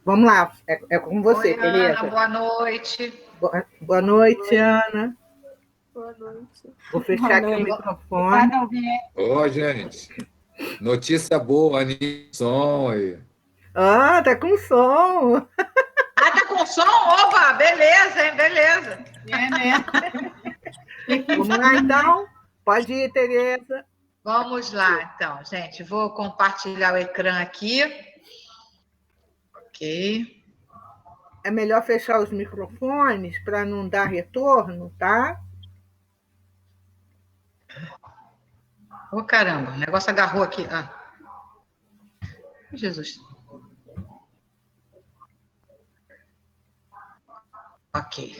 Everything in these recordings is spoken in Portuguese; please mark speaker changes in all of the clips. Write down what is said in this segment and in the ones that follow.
Speaker 1: Vamos lá, é com você,
Speaker 2: Oi, Ana,
Speaker 1: Tereza.
Speaker 2: boa noite.
Speaker 1: Boa noite,
Speaker 3: Oi,
Speaker 1: Ana.
Speaker 3: boa noite.
Speaker 1: Vou
Speaker 3: Boa
Speaker 1: fechar aqui o
Speaker 3: noite.
Speaker 1: microfone.
Speaker 3: Cada um vem.
Speaker 4: Ô, gente, notícia boa, Aninha, som aí.
Speaker 1: Ah, tá com som.
Speaker 2: Ah, tá com som? Opa, beleza, hein? Beleza.
Speaker 3: É, né? Tem que
Speaker 1: Vamos lá,
Speaker 3: vir, né?
Speaker 1: então? Pode ir, Tereza.
Speaker 2: Vamos lá, então, gente. Vou compartilhar o ecrã aqui. Ok.
Speaker 1: É melhor fechar os microfones para não dar retorno, tá?
Speaker 2: Ô, caramba, o negócio agarrou aqui. Ah, Jesus. Ok.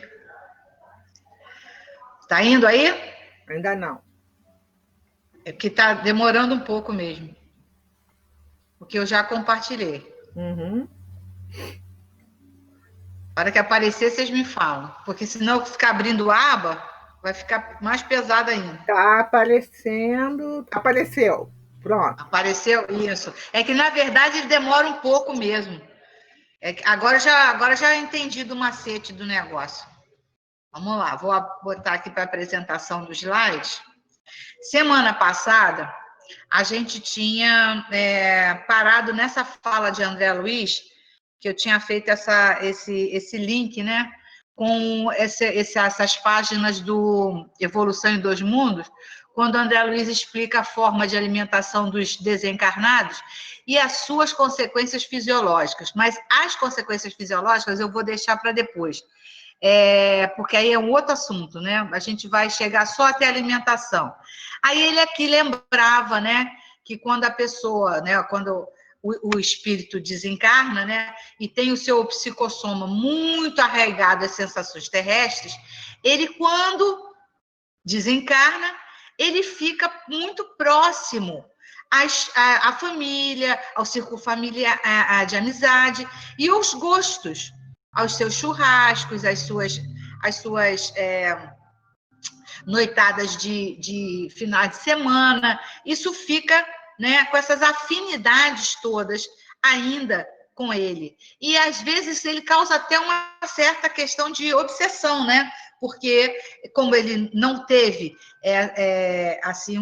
Speaker 2: Tá indo aí?
Speaker 1: Ainda não.
Speaker 2: É que tá demorando um pouco mesmo. Porque eu já compartilhei.
Speaker 1: Uhum.
Speaker 2: Na hora que aparecer, vocês me falam. Porque senão eu ficar abrindo aba, vai ficar mais pesado ainda.
Speaker 1: Tá aparecendo. Apareceu. Pronto.
Speaker 2: Apareceu isso. É que, na verdade, ele demora um pouco mesmo. Agora já entendi do macete do negócio. Vamos lá, vou botar aqui para a apresentação dos slides. Semana passada, a gente tinha parado nessa fala de André Luiz, que eu tinha feito esse link, né? Com essas páginas do Evolução em Dois Mundos, quando André Luiz explica a forma de alimentação dos desencarnados e as suas consequências fisiológicas. Mas as consequências fisiológicas eu vou deixar para depois. Porque aí é um outro assunto, né? A gente vai chegar só até a alimentação. Aí ele aqui lembrava, né, que quando a pessoa, né, quando o espírito desencarna, né, e tem o seu psicossoma muito arraigado às sensações terrestres, ele, quando desencarna, ele fica muito próximo à família, ao círculo familiar, de amizade e aos gostos, aos seus churrascos, às suas noitadas de final de semana. Isso fica, né, com essas afinidades todas ainda com ele. E às vezes ele causa até uma certa questão de obsessão, né? Porque como ele não teve assim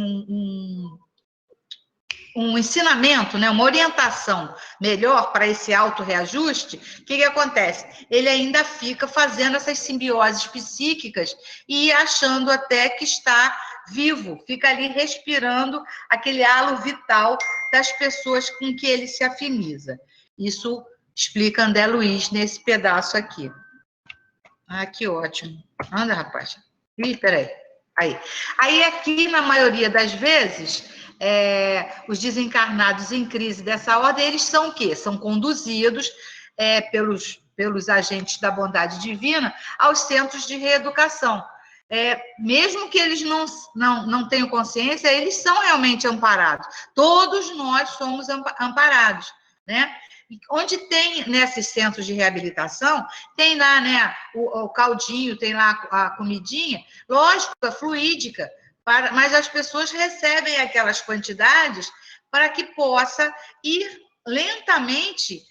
Speaker 2: um ensinamento, né, uma orientação melhor para esse auto-reajuste, o que acontece? Ele ainda fica fazendo essas simbioses psíquicas e achando até que está vivo, fica ali respirando aquele halo vital das pessoas com que ele se afiniza. Isso explica André Luiz nesse pedaço aqui. Ah, que ótimo. Anda, rapaz. Ih, peraí. Aí aqui, na maioria das vezes, os desencarnados em crise dessa ordem, eles são o quê? São conduzidos pelos agentes da bondade divina aos centros de reeducação. Mesmo que eles não tenham consciência, eles são realmente amparados. Todos nós somos amparados, né? Onde tem, nesses centros de reabilitação, tem lá, né, o caldinho, tem lá a comidinha, lógico, é fluídica, mas as pessoas recebem aquelas quantidades para que possa ir lentamente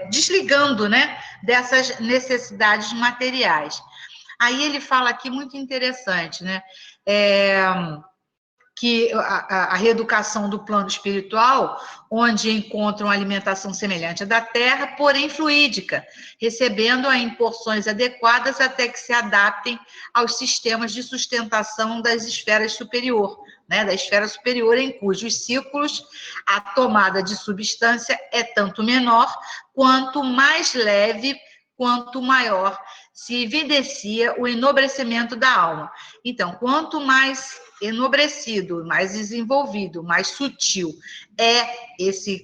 Speaker 2: desligando, né, dessas necessidades materiais. Aí ele fala aqui muito interessante, né? Que a reeducação do plano espiritual, onde encontram alimentação semelhante à da terra, porém fluídica, recebendo-a em porções adequadas até que se adaptem aos sistemas de sustentação das esferas superior, né, da esfera superior, em cujos ciclos a tomada de substância é tanto menor, quanto mais leve, quanto maior se evidencia o enobrecimento da alma. Então, quanto mais enobrecido, mais desenvolvido, mais sutil esse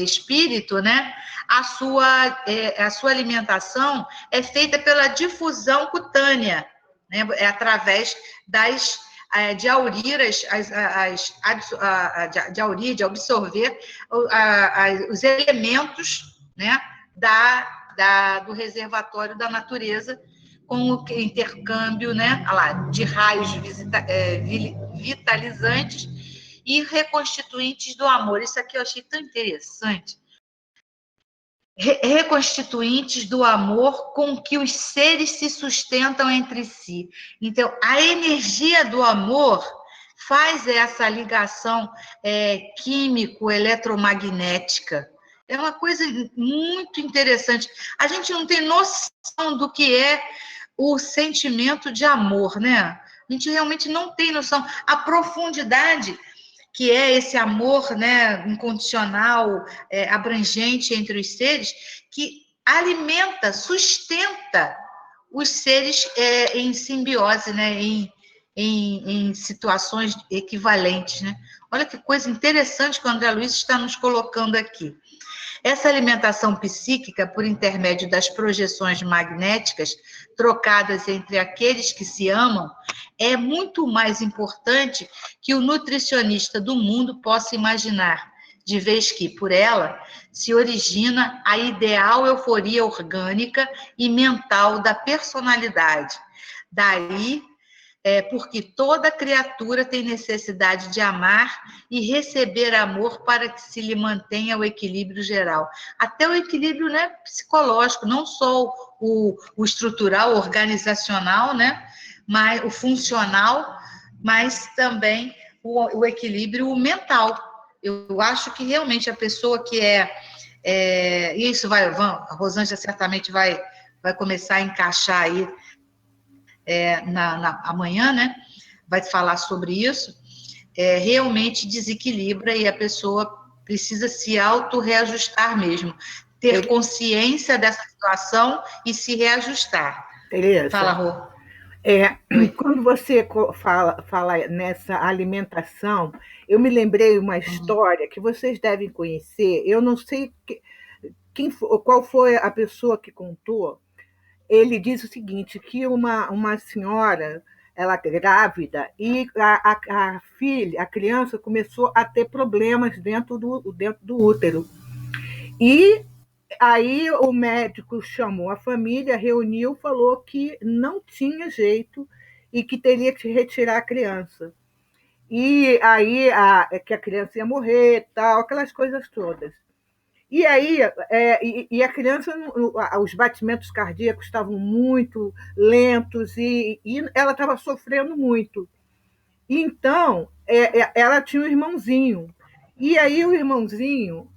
Speaker 2: espírito, né? A sua alimentação é feita pela difusão cutânea, né? É através de auriras, de aurir, de absorver os elementos, né? Do reservatório da natureza, com o intercâmbio, né, de raios vitalizantes e reconstituintes do amor. Isso aqui eu achei tão interessante. Reconstituintes do amor com que os seres se sustentam entre si. Então, a energia do amor faz essa ligação químico-eletromagnética. É uma coisa muito interessante. A gente não tem noção do que é o sentimento de amor, né? A gente realmente não tem noção. A profundidade que é esse amor, né, incondicional, abrangente entre os seres, que alimenta, sustenta os seres em simbiose, né, em situações equivalentes, né? Olha que coisa interessante que o André Luiz está nos colocando aqui. Essa alimentação psíquica, por intermédio das projeções magnéticas trocadas entre aqueles que se amam, é muito mais importante que o nutricionista do mundo possa imaginar, de vez que, por ela, se origina a ideal euforia orgânica e mental da personalidade. Daí, porque toda criatura tem necessidade de amar e receber amor para que se lhe mantenha o equilíbrio geral. Até o equilíbrio, né, psicológico, não só o estrutural, organizacional, né, mas o funcional, mas também o equilíbrio mental. Eu acho que realmente a pessoa que isso a Rosângela certamente vai começar a encaixar aí amanhã, né? Vai falar sobre isso. Realmente desequilibra e a pessoa precisa se auto-reajustar mesmo, ter consciência dessa situação e se reajustar.
Speaker 1: Tereza,
Speaker 2: Fala, Rô.
Speaker 1: Quando você fala nessa alimentação, eu me lembrei uma história que vocês devem conhecer. Eu não sei qual foi a pessoa que contou. Ele diz o seguinte, que uma senhora, ela grávida, e a criança começou a ter problemas dentro do útero. E aí o médico chamou a família, reuniu, falou que não tinha jeito e que teria que retirar a criança. E aí que a criança ia morrer, tal, aquelas coisas todas. E aí, a criança, os batimentos cardíacos estavam muito lentos e ela estava sofrendo muito. Então, ela tinha um irmãozinho. E aí o irmãozinho,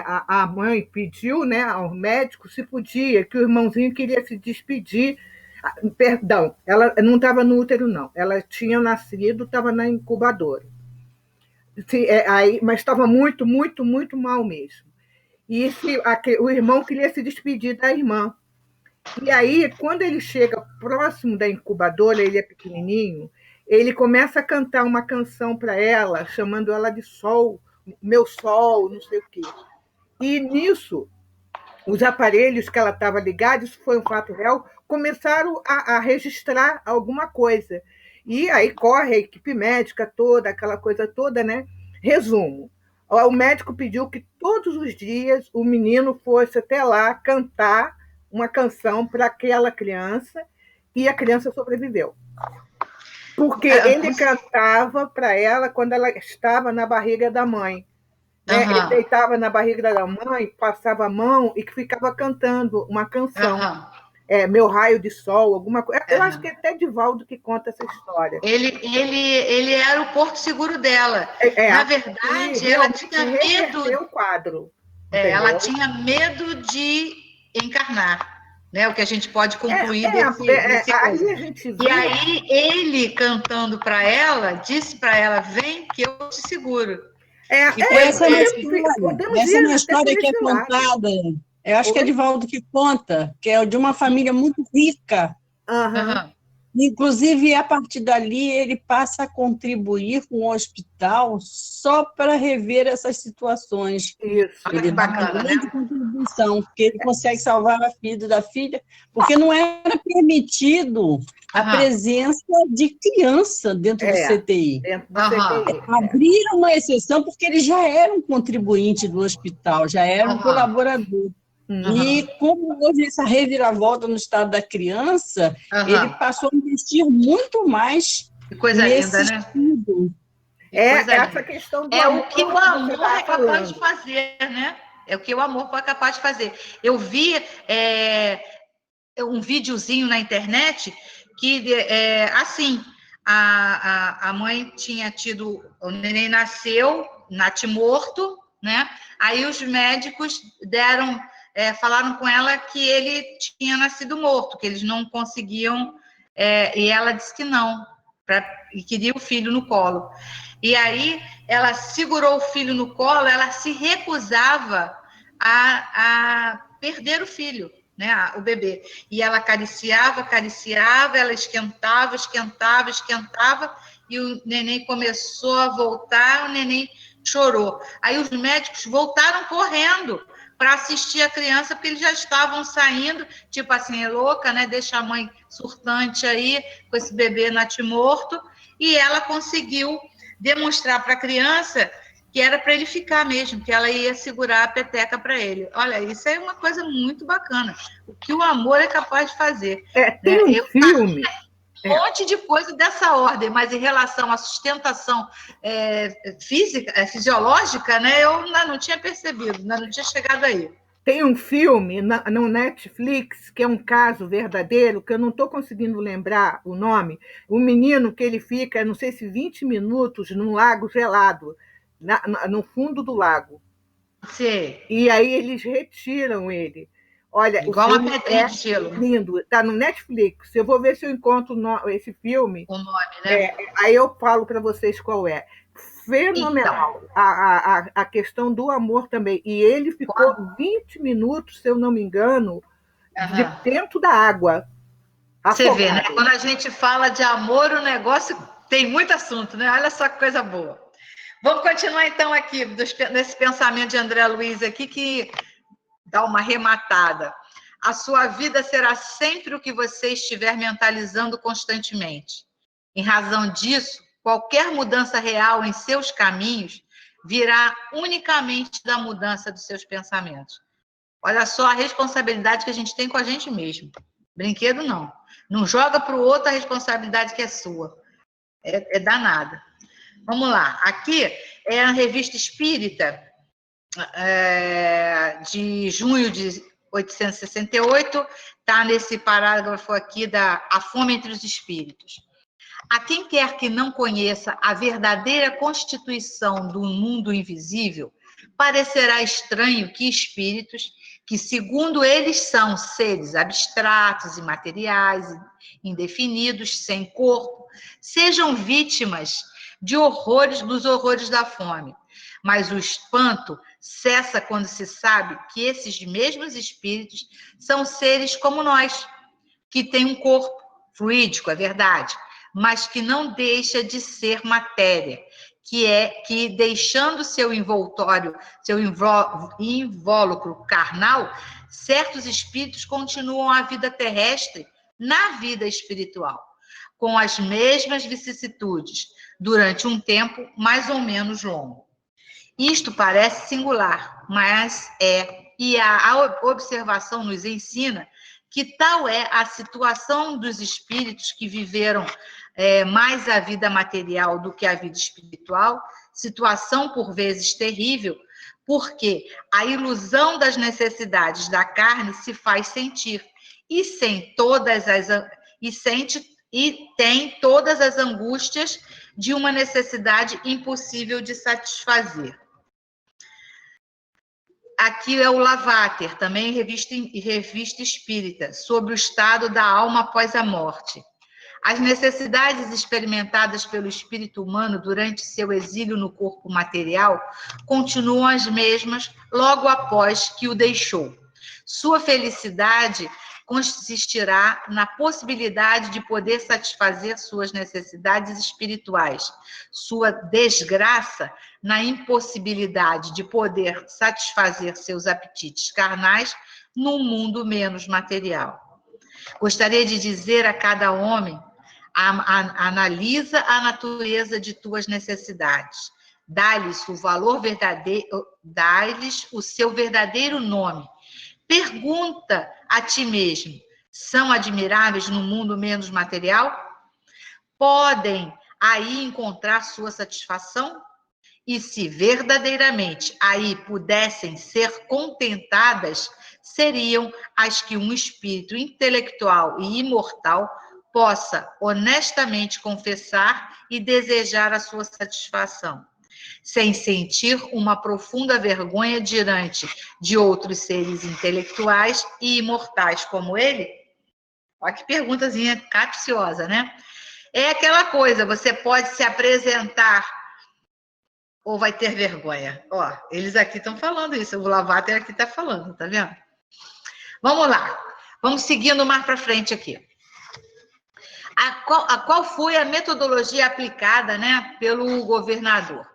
Speaker 1: a mãe pediu, né, ao médico se podia, que o irmãozinho queria se despedir. Perdão, ela não estava no útero, não. Ela tinha nascido, estava na incubadora. Mas estava muito, muito, muito mal mesmo. E o irmão queria se despedir da irmã. E aí, quando ele chega próximo da incubadora, ele é pequenininho, ele começa a cantar uma canção para ela, chamando ela de sol, meu sol, não sei o quê. E nisso, os aparelhos que ela estava ligada, isso foi um fato real, começaram a registrar alguma coisa. E aí corre a equipe médica toda, aquela coisa toda, né? Resumo. O médico pediu que todos os dias o menino fosse até lá cantar uma canção para aquela criança e a criança sobreviveu. Porque ele cantava para ela quando ela estava na barriga da mãe. Né? Ele deitava na barriga da mãe, passava a mão e ficava cantando uma canção. Meu raio de sol, alguma coisa. Eu acho que é até Divaldo que conta essa história.
Speaker 2: Ele era o porto seguro dela. Na verdade, ela tinha medo.
Speaker 1: O quadro.
Speaker 2: Ela tinha medo de encarnar. Né, o que a gente pode concluir desse
Speaker 1: aí a gente vê.
Speaker 2: E aí ele cantando para ela, disse para ela, vem que eu te seguro.
Speaker 5: Essa é uma história que é contada. Eu acho que é Divaldo que conta, que é de uma família muito rica. Inclusive, a partir dali, ele passa a contribuir com o hospital só para rever essas situações.
Speaker 1: Isso.
Speaker 5: Ele dá uma grande contribuição, porque ele consegue salvar a vida da filha, porque não era permitido a presença de criança dentro do CTI. Abriram uma exceção, porque ele já era um contribuinte do hospital, já era um colaborador. E como houve essa reviravolta no estado da criança, ele passou a investir muito mais
Speaker 2: nesse
Speaker 5: estudo.
Speaker 1: Essa questão do amor.
Speaker 2: É o que o amor é capaz de fazer, né? É o que o amor é capaz de fazer. Eu vi um videozinho na internet que, assim, a mãe tinha tido... O neném nasceu natimorto, né? Aí os médicos falaram com ela que ele tinha nascido morto, que eles não conseguiam... e ela disse que não, e queria o filho no colo. E aí ela segurou o filho no colo, ela se recusava a perder o filho, né, o bebê. E ela acariciava, ela esquentava, e o neném começou a voltar, o neném chorou. Aí os médicos voltaram correndo para assistir a criança, porque eles já estavam saindo, tipo assim, é louca, né? Deixa a mãe surtante aí, com esse bebê natimorto, e ela conseguiu demonstrar para a criança que era para ele ficar mesmo, que ela ia segurar a peteca para ele. Olha, isso é uma coisa muito bacana, o que o amor é capaz de fazer.
Speaker 1: Tem um filme...
Speaker 2: Um monte de coisa dessa ordem, mas em relação à sustentação física, fisiológica, né, eu ainda não tinha percebido, ainda não tinha chegado aí.
Speaker 1: Tem um filme no Netflix, que é um caso verdadeiro, que eu não estou conseguindo lembrar o nome. Um menino que ele fica, não sei se 20 minutos, num lago gelado, no fundo do lago.
Speaker 2: Sim.
Speaker 1: E aí eles retiram ele. Olha,
Speaker 2: igual uma pedrinha de gelo.
Speaker 1: Lindo. Está no Netflix. Eu vou ver se eu encontro esse filme.
Speaker 2: O nome, né?
Speaker 1: Aí eu falo para vocês qual é. Fenomenal. Então, a questão do amor também. E ele ficou 20 minutos, se eu não me engano, dentro da água.
Speaker 2: Você vê, né? Quando a gente fala de amor, o negócio tem muito assunto, né? Olha só que coisa boa. Vamos continuar, então, aqui, nesse pensamento de André Luiz aqui, que dá uma rematada. A sua vida será sempre o que você estiver mentalizando constantemente. Em razão disso, qualquer mudança real em seus caminhos virá unicamente da mudança dos seus pensamentos. Olha só a responsabilidade que a gente tem com a gente mesmo. Brinquedo não. Não joga para o outro a responsabilidade que é sua. É danada. Vamos lá. Aqui é a Revista Espírita, de junho de 1868, está nesse parágrafo aqui da A Fome entre os Espíritos. A quem quer que não conheça a verdadeira constituição do mundo invisível, parecerá estranho que espíritos, que segundo eles são seres abstratos, imateriais, indefinidos, sem corpo, sejam vítimas dos horrores da fome. Mas o espanto cessa quando se sabe que esses mesmos espíritos são seres como nós, que têm um corpo fluídico, é verdade, mas que não deixa de ser matéria, que deixando seu envoltório, seu invólucro carnal, certos espíritos continuam a vida terrestre na vida espiritual, com as mesmas vicissitudes, durante um tempo mais ou menos longo. Isto parece singular, mas e a observação nos ensina que tal é a situação dos espíritos que viveram mais a vida material do que a vida espiritual, situação por vezes terrível, porque a ilusão das necessidades da carne se faz sentir e tem todas as angústias de uma necessidade impossível de satisfazer. Aqui é o Lavater, também revista espírita, sobre o estado da alma após a morte. As necessidades experimentadas pelo espírito humano durante seu exílio no corpo material continuam as mesmas logo após que o deixou. Sua felicidade consistirá na possibilidade de poder satisfazer suas necessidades espirituais. Sua desgraça na impossibilidade de poder satisfazer seus apetites carnais num mundo menos material. Gostaria de dizer a cada homem: analisa a natureza de tuas necessidades, dá-lhes o valor verdadeiro, dá-lhes o seu verdadeiro nome. Pergunta a ti mesmo: são admiráveis no mundo menos material? Podem aí encontrar sua satisfação? E se verdadeiramente aí pudessem ser contentadas, seriam as que um espírito intelectual e imortal possa honestamente confessar e desejar a sua satisfação, sem sentir uma profunda vergonha diante de outros seres intelectuais e imortais como ele? Olha que perguntazinha capciosa, né? É aquela coisa, você pode se apresentar ou vai ter vergonha? Ó, eles aqui estão falando isso, o Lavater aqui está falando, tá vendo? Vamos lá, vamos seguindo mais para frente aqui. Qual foi a metodologia aplicada, né, pelo governador?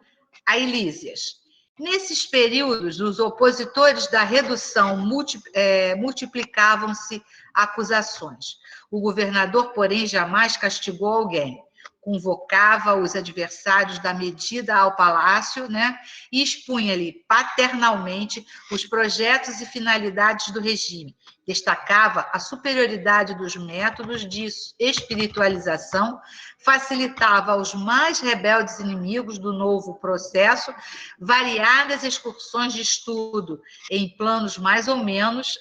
Speaker 2: A Ilísias. Nesses períodos, os opositores da redução multiplicavam-se acusações. O governador, porém, jamais castigou alguém. Convocava os adversários da medida ao palácio, né, e expunha-lhe paternalmente os projetos e finalidades do regime. Destacava a superioridade dos métodos de espiritualização, facilitava aos mais rebeldes inimigos do novo processo variadas excursões de estudo em planos mais ou menos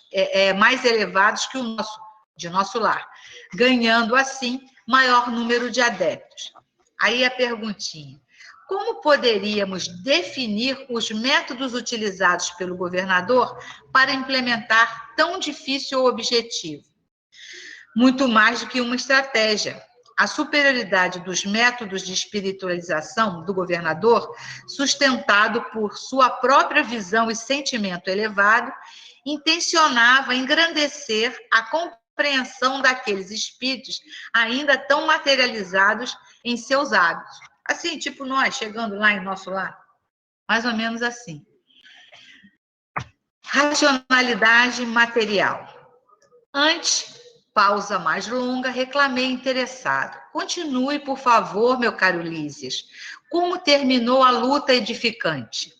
Speaker 2: mais elevados que o nosso, de nosso lar, ganhando assim maior número de adeptos. Aí a perguntinha: como poderíamos definir os métodos utilizados pelo governador para implementar tão difícil objetivo? Muito mais do que uma estratégia. A superioridade dos métodos de espiritualização do governador, sustentado por sua própria visão e sentimento elevado, intencionava engrandecer a compreensão daqueles espíritos ainda tão materializados em seus hábitos. Assim, tipo nós, chegando lá em nosso lar. Mais ou menos assim. Racionalidade material. Antes, pausa mais longa, reclamei interessado. Continue, por favor, meu caro Lísias. Como terminou a luta edificante?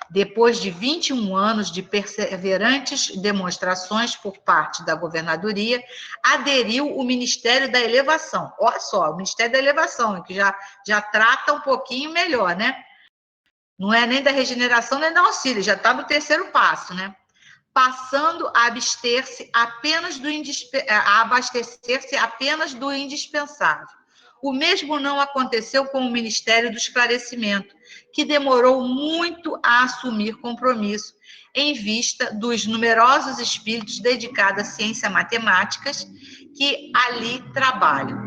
Speaker 2: Depois de 21 anos de perseverantes demonstrações por parte da governadoria, aderiu o Ministério da Elevação. Olha só, o Ministério da Elevação, que já trata um pouquinho melhor, né? Não é nem da regeneração, nem da auxílio, já está no terceiro passo, né? Passando a abastecer-se apenas do indispensável. O mesmo não aconteceu com o Ministério do Esclarecimento, que demorou muito a assumir compromisso, em vista dos numerosos espíritos dedicados à ciência matemáticas que ali trabalham.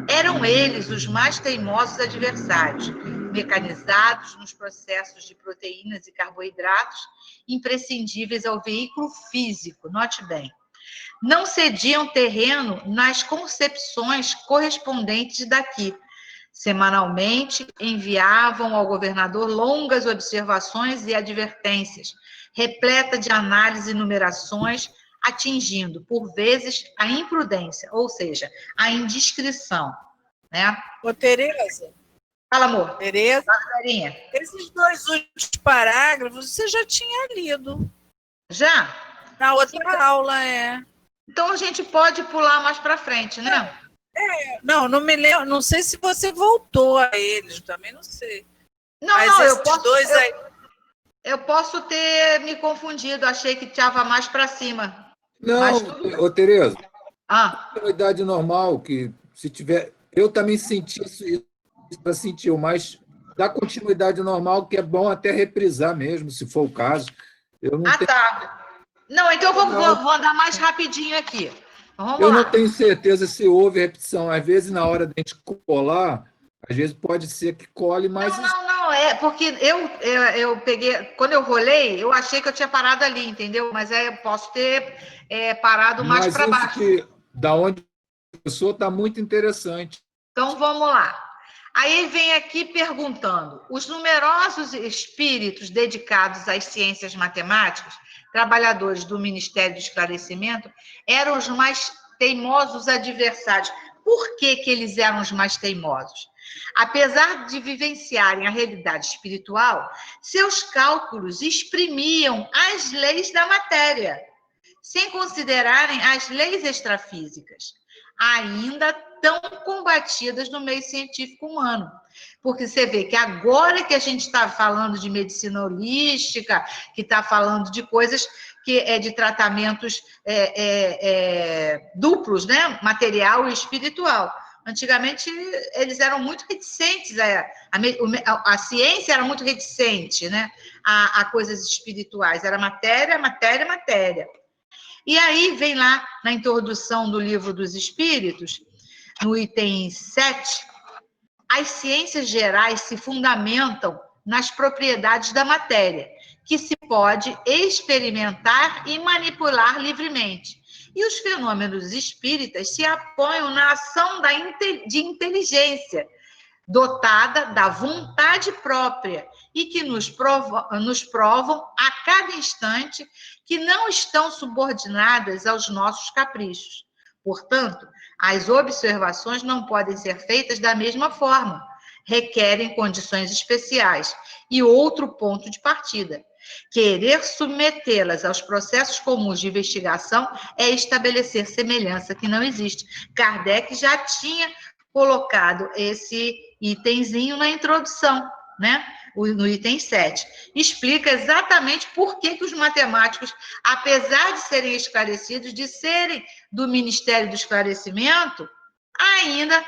Speaker 2: Eram eles os mais teimosos adversários, mecanizados nos processos de proteínas e carboidratos, imprescindíveis ao veículo físico, note bem. Não cediam terreno nas concepções correspondentes daqui. Semanalmente, enviavam ao governador longas observações e advertências, repleta de análise e numerações, atingindo, por vezes, a imprudência, ou seja, a indiscrição. Né?
Speaker 6: Ô, Tereza.
Speaker 2: Fala, amor.
Speaker 6: Tereza.
Speaker 2: Fala,
Speaker 6: esses 2 últimos parágrafos você já tinha lido.
Speaker 2: Já?
Speaker 6: Na outra aula,
Speaker 2: Então a gente pode pular mais para frente, né?
Speaker 6: Não me lembro, não sei se você voltou a eles, também não sei.
Speaker 2: Mas eu posso ter me confundido, achei que estava mais para cima.
Speaker 4: Não, Tereza, idade normal, que se tiver... Eu também senti isso para sentir, mas dá continuidade normal, que é bom até reprisar mesmo, se for o caso. Eu não tenho...
Speaker 2: tá. Não, então vou andar mais rapidinho aqui. Vamos
Speaker 4: lá.
Speaker 2: Não
Speaker 4: tenho certeza se houve repetição. Às vezes, na hora da gente colar, às vezes pode ser que cole mais...
Speaker 2: Não, é porque eu peguei... Quando eu rolei, eu achei que eu tinha parado ali, entendeu? Mas eu posso ter parado mais para baixo.
Speaker 4: Mas da onde começou está muito interessante.
Speaker 2: Então, vamos lá. Aí vem aqui perguntando, os numerosos espíritos dedicados às ciências matemáticas, trabalhadores do Ministério do Esclarecimento, eram os mais teimosos adversários. Por que eles eram os mais teimosos? Apesar de vivenciarem a realidade espiritual, seus cálculos exprimiam as leis da matéria, sem considerarem as leis extrafísicas. ainda tão combatidas no meio científico humano. Porque você vê que agora que a gente está falando de medicina holística, que está falando de coisas que é de tratamentos duplos, né? Material e espiritual. Antigamente, eles eram muito reticentes, a ciência era muito reticente, né? A coisas espirituais, era matéria, matéria, matéria. E aí vem lá na introdução do Livro dos Espíritos, no item 7, as ciências gerais se fundamentam nas propriedades da matéria, que se pode experimentar e manipular livremente. E os fenômenos espíritas se apoiam na ação de inteligência, dotada da vontade própria, e que nos provam a cada instante que não estão subordinadas aos nossos caprichos. Portanto, as observações não podem ser feitas da mesma forma, requerem condições especiais e outro ponto de partida. Querer submetê-las aos processos comuns de investigação é estabelecer semelhança que não existe. Kardec já tinha colocado esse itemzinho na introdução, né? No item 7. Explica exatamente por que os matemáticos, apesar de serem esclarecidos, de serem do Ministério do Esclarecimento, ainda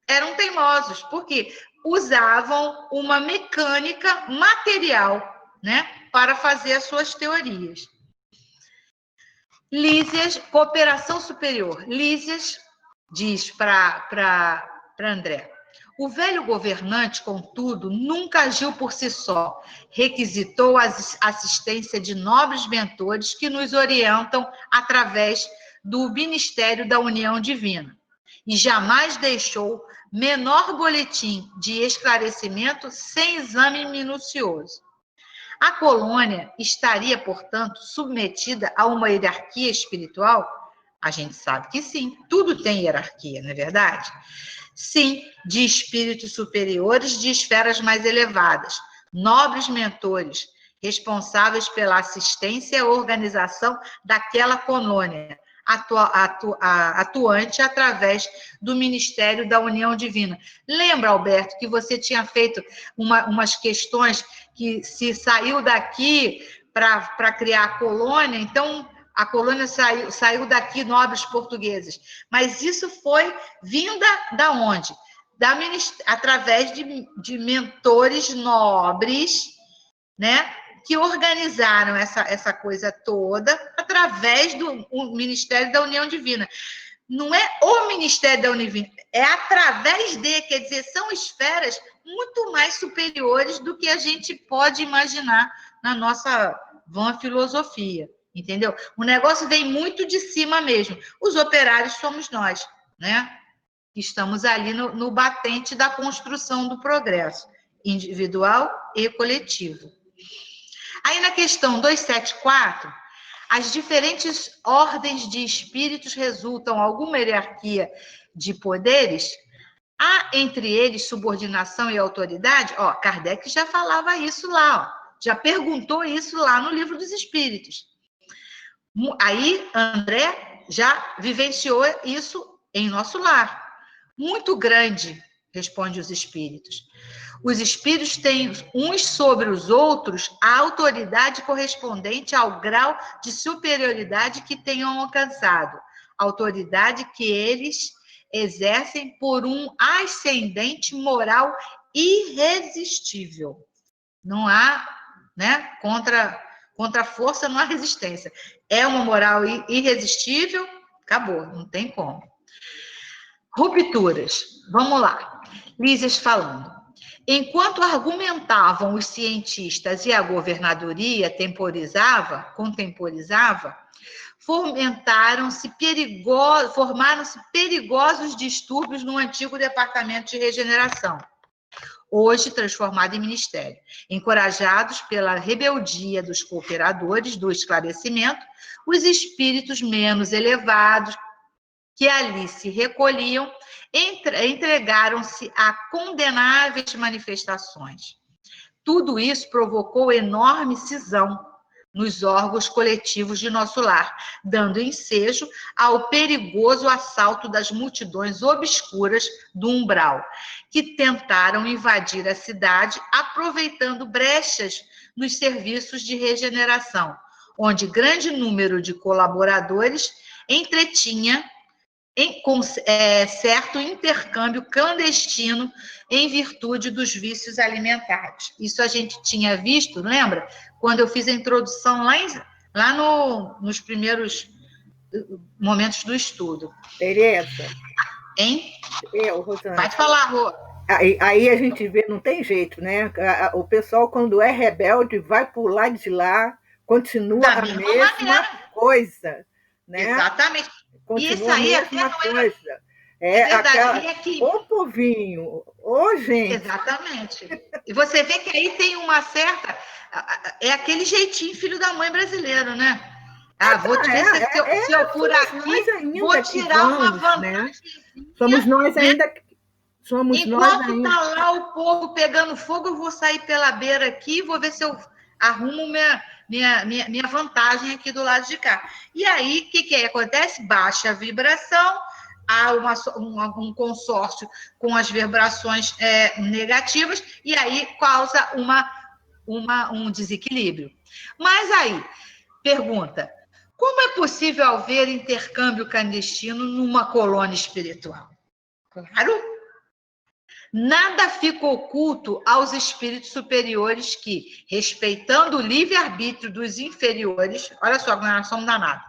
Speaker 2: eram teimosos, porque usavam uma mecânica material, né, para fazer as suas teorias. Lísias, cooperação superior. Lísias diz para André: o velho governante, contudo, nunca agiu por si só. Requisitou a assistência de nobres mentores que nos orientam através do Ministério da União Divina. E jamais deixou menor boletim de esclarecimento sem exame minucioso. A colônia estaria, portanto, submetida a uma hierarquia espiritual? A gente sabe que sim, tudo tem hierarquia, não é verdade? Sim, de espíritos superiores de esferas mais elevadas, nobres mentores, responsáveis pela assistência e organização daquela colônia, atuante através do Ministério da União Divina. Lembra, Alberto, que você tinha feito umas questões que se saiu daqui para criar a colônia, então a colônia saiu daqui, nobres portugueses. Mas isso foi vinda da onde? Através de mentores nobres, né, que organizaram essa coisa toda através do Ministério da União Divina. Não é o Ministério da União Divina, é através de, quer dizer, são esferas muito mais superiores do que a gente pode imaginar na nossa vã filosofia. Entendeu? O negócio vem muito de cima mesmo. Os operários somos nós, né? Estamos ali no batente da construção do progresso, individual e coletivo. Aí na questão 274, as diferentes ordens de espíritos resultam alguma hierarquia de poderes? Há entre eles subordinação e autoridade? Ó, Kardec já falava isso lá, ó, já perguntou isso lá no Livro dos Espíritos. Aí, André já vivenciou isso em nosso lar. Muito grande, responde os espíritos. Os espíritos têm uns sobre os outros a autoridade correspondente ao grau de superioridade que tenham alcançado, autoridade que eles exercem por um ascendente moral irresistível. Não há, né, contra a força não há resistência. É uma moral irresistível, acabou, não tem como. Rupturas, vamos lá. Lísias falando. Enquanto argumentavam os cientistas e a governadoria contemporizava, formaram-se perigosos distúrbios no antigo departamento de regeneração, hoje transformado em ministério. Encorajados pela rebeldia dos cooperadores do esclarecimento, os espíritos menos elevados que ali se recolhiam entregaram-se a condenáveis manifestações. Tudo isso provocou enorme cisão nos órgãos coletivos de nosso lar, dando ensejo ao perigoso assalto das multidões obscuras do umbral, que tentaram invadir a cidade, aproveitando brechas nos serviços de regeneração, onde grande número de colaboradores entretinha com certo intercâmbio clandestino em virtude dos vícios alimentares. Isso a gente tinha visto, lembra? Quando eu fiz a introdução lá nos primeiros momentos do estudo.
Speaker 1: Tereza.
Speaker 2: Hein?
Speaker 1: Rosana.
Speaker 2: Pode falar, Rô.
Speaker 1: Aí a gente vê, não tem jeito, né? O pessoal, quando é rebelde, vai pular de lá, continua a mesma coisa. Né?
Speaker 2: Exatamente.
Speaker 1: Continua isso aí a mesma coisa. É verdade. Ô povinho, ô gente.
Speaker 2: Exatamente. E você vê que aí tem uma certa... É aquele jeitinho filho da mãe brasileiro, né? Vou te ver se eu por aqui vou tirar uma vantagem.
Speaker 1: Né? Somos nós ainda...
Speaker 2: Enquanto está lá o povo pegando fogo, eu vou sair pela beira aqui, vou ver se eu arrumo minha vantagem aqui do lado de cá. E aí, o que acontece? Baixa a vibração, há um consórcio com as vibrações negativas, e aí causa um desequilíbrio. Mas aí, pergunta, como é possível haver intercâmbio clandestino numa colônia espiritual? Claro. Nada fica oculto aos espíritos superiores que, respeitando o livre-arbítrio dos inferiores, olha só, nós não somos danados,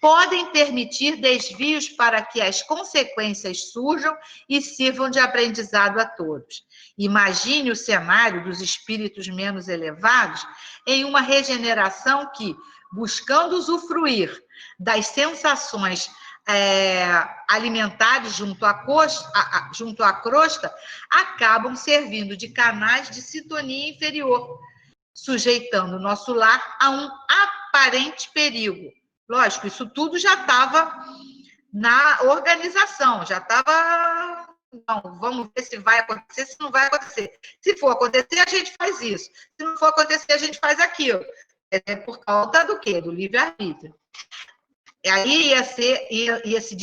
Speaker 2: podem permitir desvios para que as consequências surjam e sirvam de aprendizado a todos. Imagine o cenário dos espíritos menos elevados em uma regeneração que, buscando usufruir das sensações alimentares junto à crosta, acabam servindo de canais de sintonia inferior, sujeitando o nosso lar a um aparente perigo. Lógico, isso tudo já estava na organização, já estava... Não, vamos ver se vai acontecer, se não vai acontecer. Se for acontecer, a gente faz isso. Se não for acontecer, a gente faz aquilo. É por causa do quê? Do livre-arbítrio. Aí ia se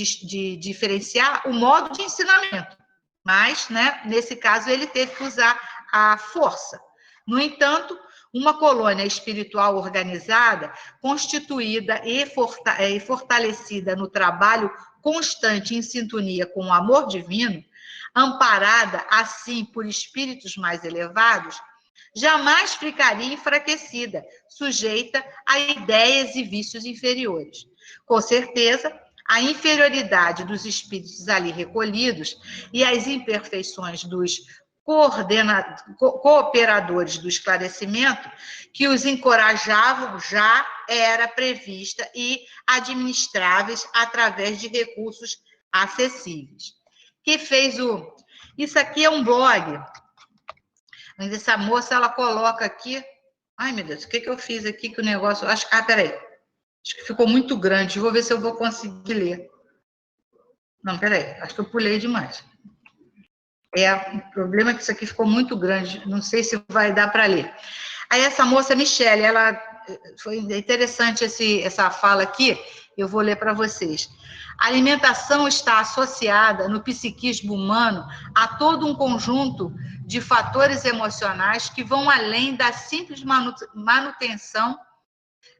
Speaker 2: diferenciar o modo de ensinamento, mas, né, nesse caso, ele teve que usar a força. No entanto, uma colônia espiritual organizada, constituída e fortalecida no trabalho constante em sintonia com o amor divino, amparada, assim, por espíritos mais elevados, jamais ficaria enfraquecida, sujeita a ideias e vícios inferiores. Com certeza, a inferioridade dos espíritos ali recolhidos e as imperfeições dos cooperadores do esclarecimento que os encorajavam já era prevista e administráveis através de recursos acessíveis. Que fez Isso aqui é um blog, mas essa moça, ela coloca aqui... Ai, meu Deus, o que eu fiz aqui que o negócio... peraí. Acho que ficou muito grande. Vou ver se eu vou conseguir ler. Não, peraí. Acho que eu pulei demais. O problema é que isso aqui ficou muito grande. Não sei se vai dar para ler. Aí essa moça, Michele, foi interessante essa fala aqui. Eu vou ler para vocês. A alimentação está associada no psiquismo humano a todo um conjunto de fatores emocionais que vão além da simples manutenção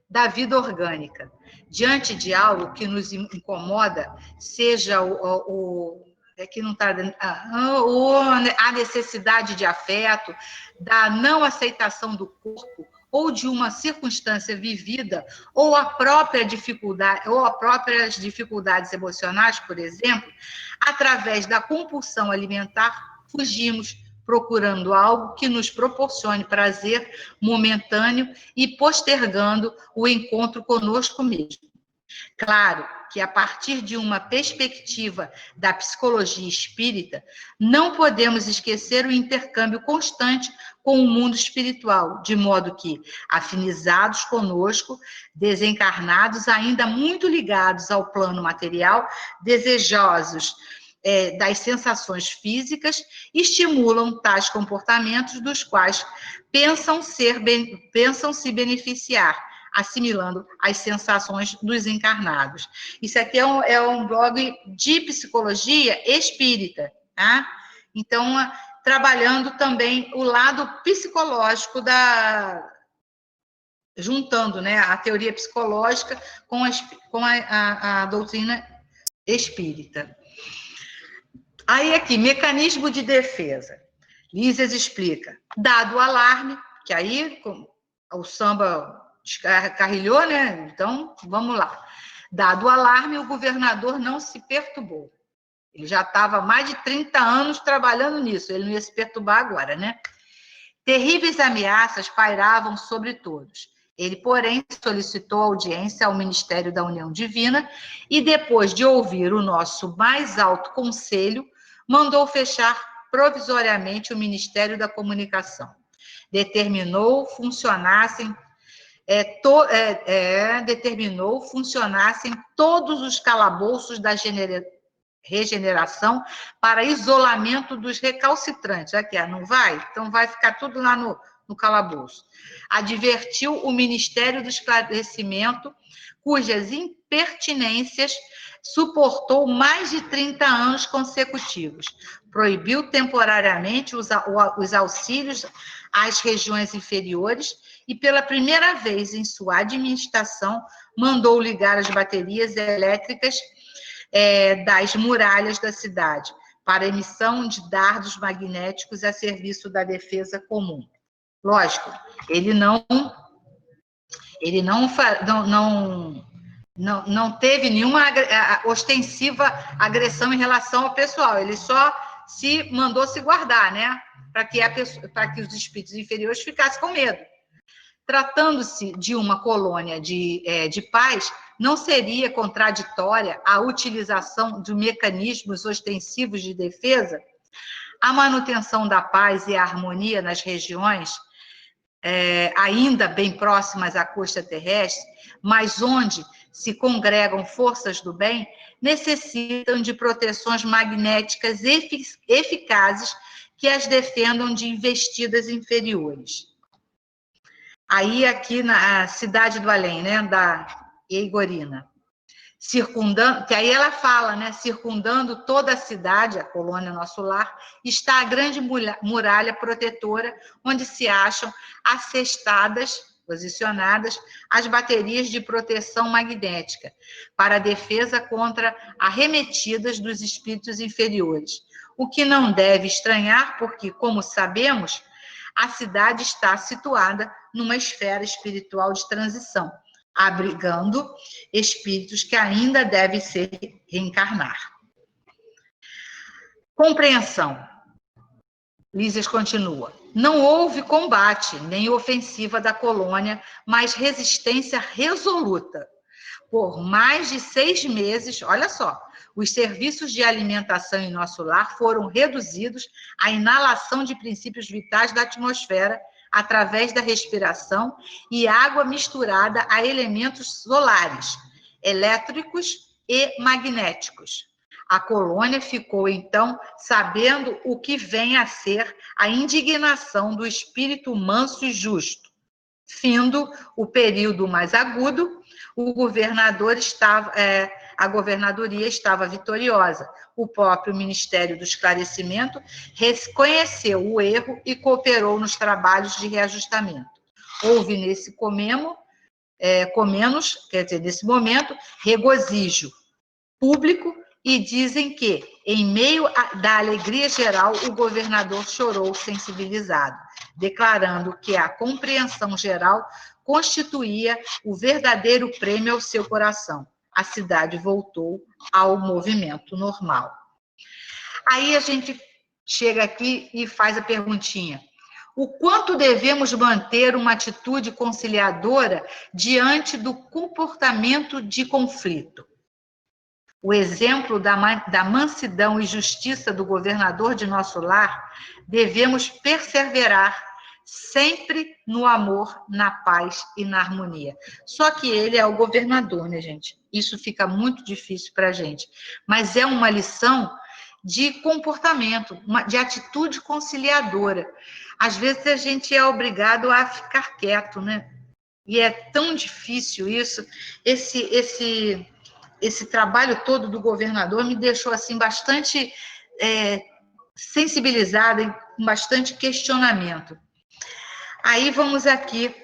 Speaker 2: da vida orgânica. Diante de algo que nos incomoda, seja aqui não está a necessidade de afeto, da não aceitação do corpo, ou de uma circunstância vivida, ou as próprias dificuldades emocionais, por exemplo, através da compulsão alimentar, fugimos, procurando algo que nos proporcione prazer momentâneo e postergando o encontro conosco mesmo. Claro que, a partir de uma perspectiva da psicologia espírita, não podemos esquecer o intercâmbio constante com o mundo espiritual, de modo que, afinizados conosco, desencarnados ainda muito ligados ao plano material, desejosos das sensações físicas, estimulam tais comportamentos dos quais pensam se beneficiar, assimilando as sensações dos encarnados. Isso aqui é um blog de psicologia espírita, tá? Então, trabalhando também o lado psicológico juntando, né, a teoria psicológica com a doutrina espírita. Aí aqui, mecanismo de defesa. Lísias explica, dado o alarme, que aí o samba descarrilhou, né? Então, vamos lá. Dado o alarme, o governador não se perturbou. Ele já estava há mais de 30 anos trabalhando nisso, ele não ia se perturbar agora, né? Terríveis ameaças pairavam sobre todos. Ele, porém, solicitou audiência ao Ministério da União Divina e, depois de ouvir o nosso mais alto conselho, mandou fechar provisoriamente o Ministério da Comunicação. Determinou funcionassem todos os calabouços da regeneração para isolamento dos recalcitrantes. Aqui, não vai? Então vai ficar tudo lá no calabouço. Advertiu o Ministério do Esclarecimento, cujas impertinências suportou mais de 30 anos consecutivos. Proibiu temporariamente os auxílios às regiões inferiores e, pela primeira vez em sua administração, mandou ligar as baterias elétricas das muralhas da cidade para emissão de dardos magnéticos a serviço da defesa comum. Lógico, ele não teve nenhuma ostensiva agressão em relação ao pessoal, ele só se mandou se guardar, né? Para que os espíritos inferiores ficassem com medo. Tratando-se de uma colônia de paz, não seria contraditória a utilização de mecanismos ostensivos de defesa? A manutenção da paz e a harmonia nas regiões ainda bem próximas à costa terrestre, mas onde se congregam forças do bem, necessitam de proteções magnéticas eficazes que as defendam de investidas inferiores. Aí, aqui na Cidade do Além, né, da Eigorina, circundando, que aí ela fala, né, circundando toda a cidade, a colônia Nosso Lar, está a grande muralha protetora, onde se acham assestadas, posicionadas, as baterias de proteção magnética, para a defesa contra arremetidas dos espíritos inferiores. O que não deve estranhar, porque, como sabemos, a cidade está situada numa esfera espiritual de transição, abrigando espíritos que ainda devem se reencarnar. Compreensão. Lísias continua. Não houve combate, nem ofensiva da colônia, mas resistência resoluta. Por mais de 6 meses, olha só, os serviços de alimentação em Nosso Lar foram reduzidos à inalação de princípios vitais da atmosfera através da respiração e água misturada a elementos solares, elétricos e magnéticos. A colônia ficou, então, sabendo o que vem a ser a indignação do espírito manso e justo. Findo o período mais agudo, a governadoria estava vitoriosa. O próprio Ministério do Esclarecimento reconheceu o erro e cooperou nos trabalhos de reajustamento. Houve nesse nesse momento, regozijo público e dizem que, em meio da alegria geral, o governador chorou sensibilizado, declarando que a compreensão geral constituía o verdadeiro prêmio ao seu coração. A cidade voltou ao movimento normal. Aí a gente chega aqui e faz a perguntinha. O quanto devemos manter uma atitude conciliadora diante do comportamento de conflito? O exemplo da mansidão e justiça do governador de Nosso Lar, devemos perseverar sempre no amor, na paz e na harmonia. Só que ele é o governador, né, gente? Isso fica muito difícil para a gente. Mas é uma lição de comportamento, de atitude conciliadora. Às vezes a gente é obrigado a ficar quieto, né? E é tão difícil isso. Esse trabalho todo do governador me deixou assim bastante sensibilizada e com bastante questionamento. Aí vamos aqui,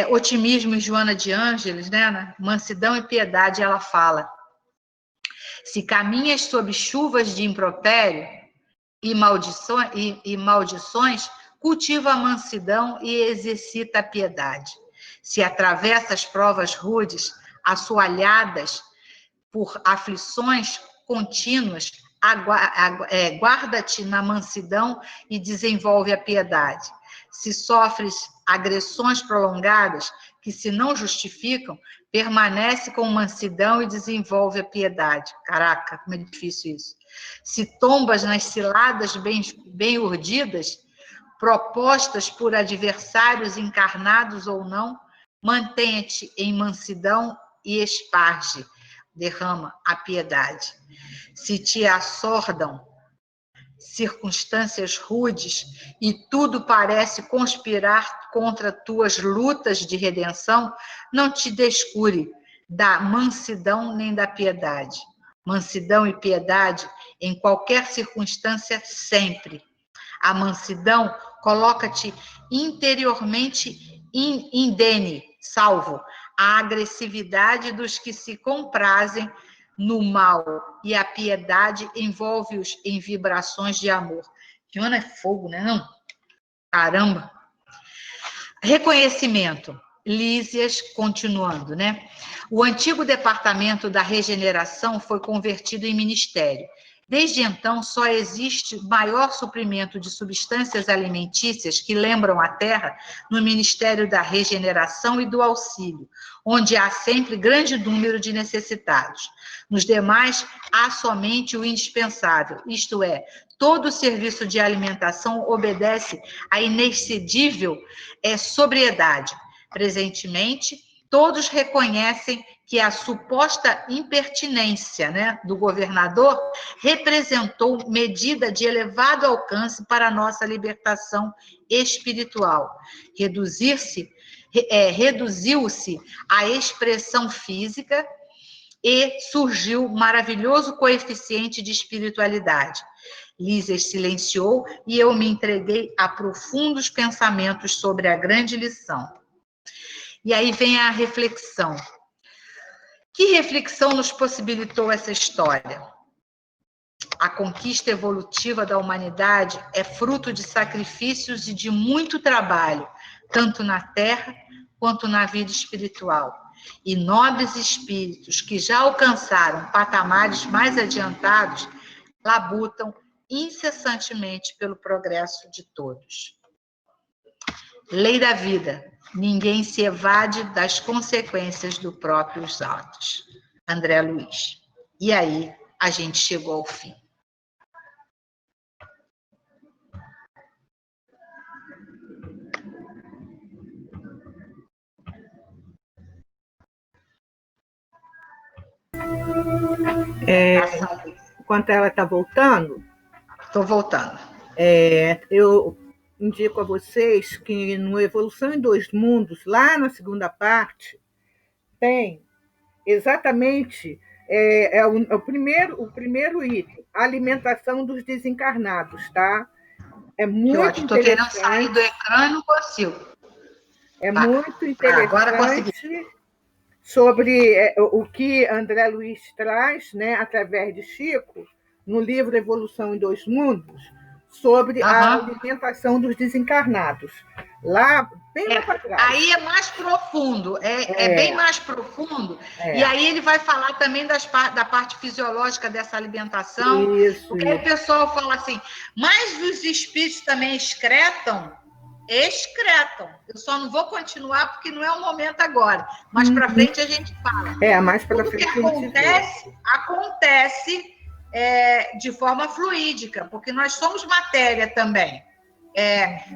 Speaker 2: otimismo em Joana de Ângeles, né? Mansidão e piedade, ela fala: se caminhas sob chuvas de impropério e maldições, cultiva a mansidão e exercita a piedade. Se atravessas provas rudes, assoalhadas por aflições contínuas, guarda-te na mansidão e desenvolve a piedade. Se sofres agressões prolongadas, que se não justificam, permanece com mansidão e desenvolve a piedade. Caraca, como é difícil isso. Se tombas nas ciladas bem urdidas, propostas por adversários encarnados ou não, mantenha-te em mansidão e esparge, derrama a piedade. Se te assordam circunstâncias rudes e tudo parece conspirar contra tuas lutas de redenção, não te descure da mansidão nem da piedade. Mansidão e piedade em qualquer circunstância sempre. A mansidão coloca-te interiormente indene, salvo a agressividade dos que se comprazem no mal, e a piedade envolve-os em vibrações de amor. Joana é fogo, né? Não? Caramba! Reconhecimento. Lísias, continuando, né? O antigo departamento da regeneração foi convertido em ministério. Desde então, só existe maior suprimento de substâncias alimentícias que lembram a terra no Ministério da Regeneração e do Auxílio, onde há sempre grande número de necessitados. Nos demais, há somente o indispensável, isto é, todo o serviço de alimentação obedece à inexcedível sobriedade. Presentemente, todos reconhecem que a suposta impertinência, né, do governador representou medida de elevado alcance para a nossa libertação espiritual. Reduziu-se à expressão física e surgiu maravilhoso coeficiente de espiritualidade. Lísias silenciou e eu me entreguei a profundos pensamentos sobre a grande lição. E aí vem a reflexão. Que reflexão nos possibilitou essa história? A conquista evolutiva da humanidade é fruto de sacrifícios e de muito trabalho, tanto na Terra quanto na vida espiritual. E nobres espíritos que já alcançaram patamares mais adiantados labutam incessantemente pelo progresso de todos. Lei da vida. Ninguém se evade das consequências dos próprios atos. André Luiz. E aí, a gente chegou ao fim.
Speaker 1: Enquanto ela está voltando...
Speaker 2: Estou voltando.
Speaker 1: Eu indico a vocês que no Evolução em Dois Mundos, lá na segunda parte, tem exatamente o primeiro item, a alimentação dos desencarnados, tá? É muito
Speaker 2: interessante. Estou querendo sair do ecrã e não consigo.
Speaker 1: Muito interessante sobre o que André Luiz traz, né, através de Chico, no livro Evolução em Dois Mundos, sobre a alimentação dos desencarnados. Lá, bem lá para trás.
Speaker 2: Aí é mais profundo, bem mais profundo. E aí ele vai falar também da parte fisiológica dessa alimentação.
Speaker 1: Isso.
Speaker 2: Porque aí o pessoal fala assim, mas os espíritos também excretam? Excretam. Eu só não vou continuar porque não é o momento agora. Mais para frente a gente fala.
Speaker 1: Mais para frente
Speaker 2: a gente acontece de forma fluídica, porque nós somos matéria também.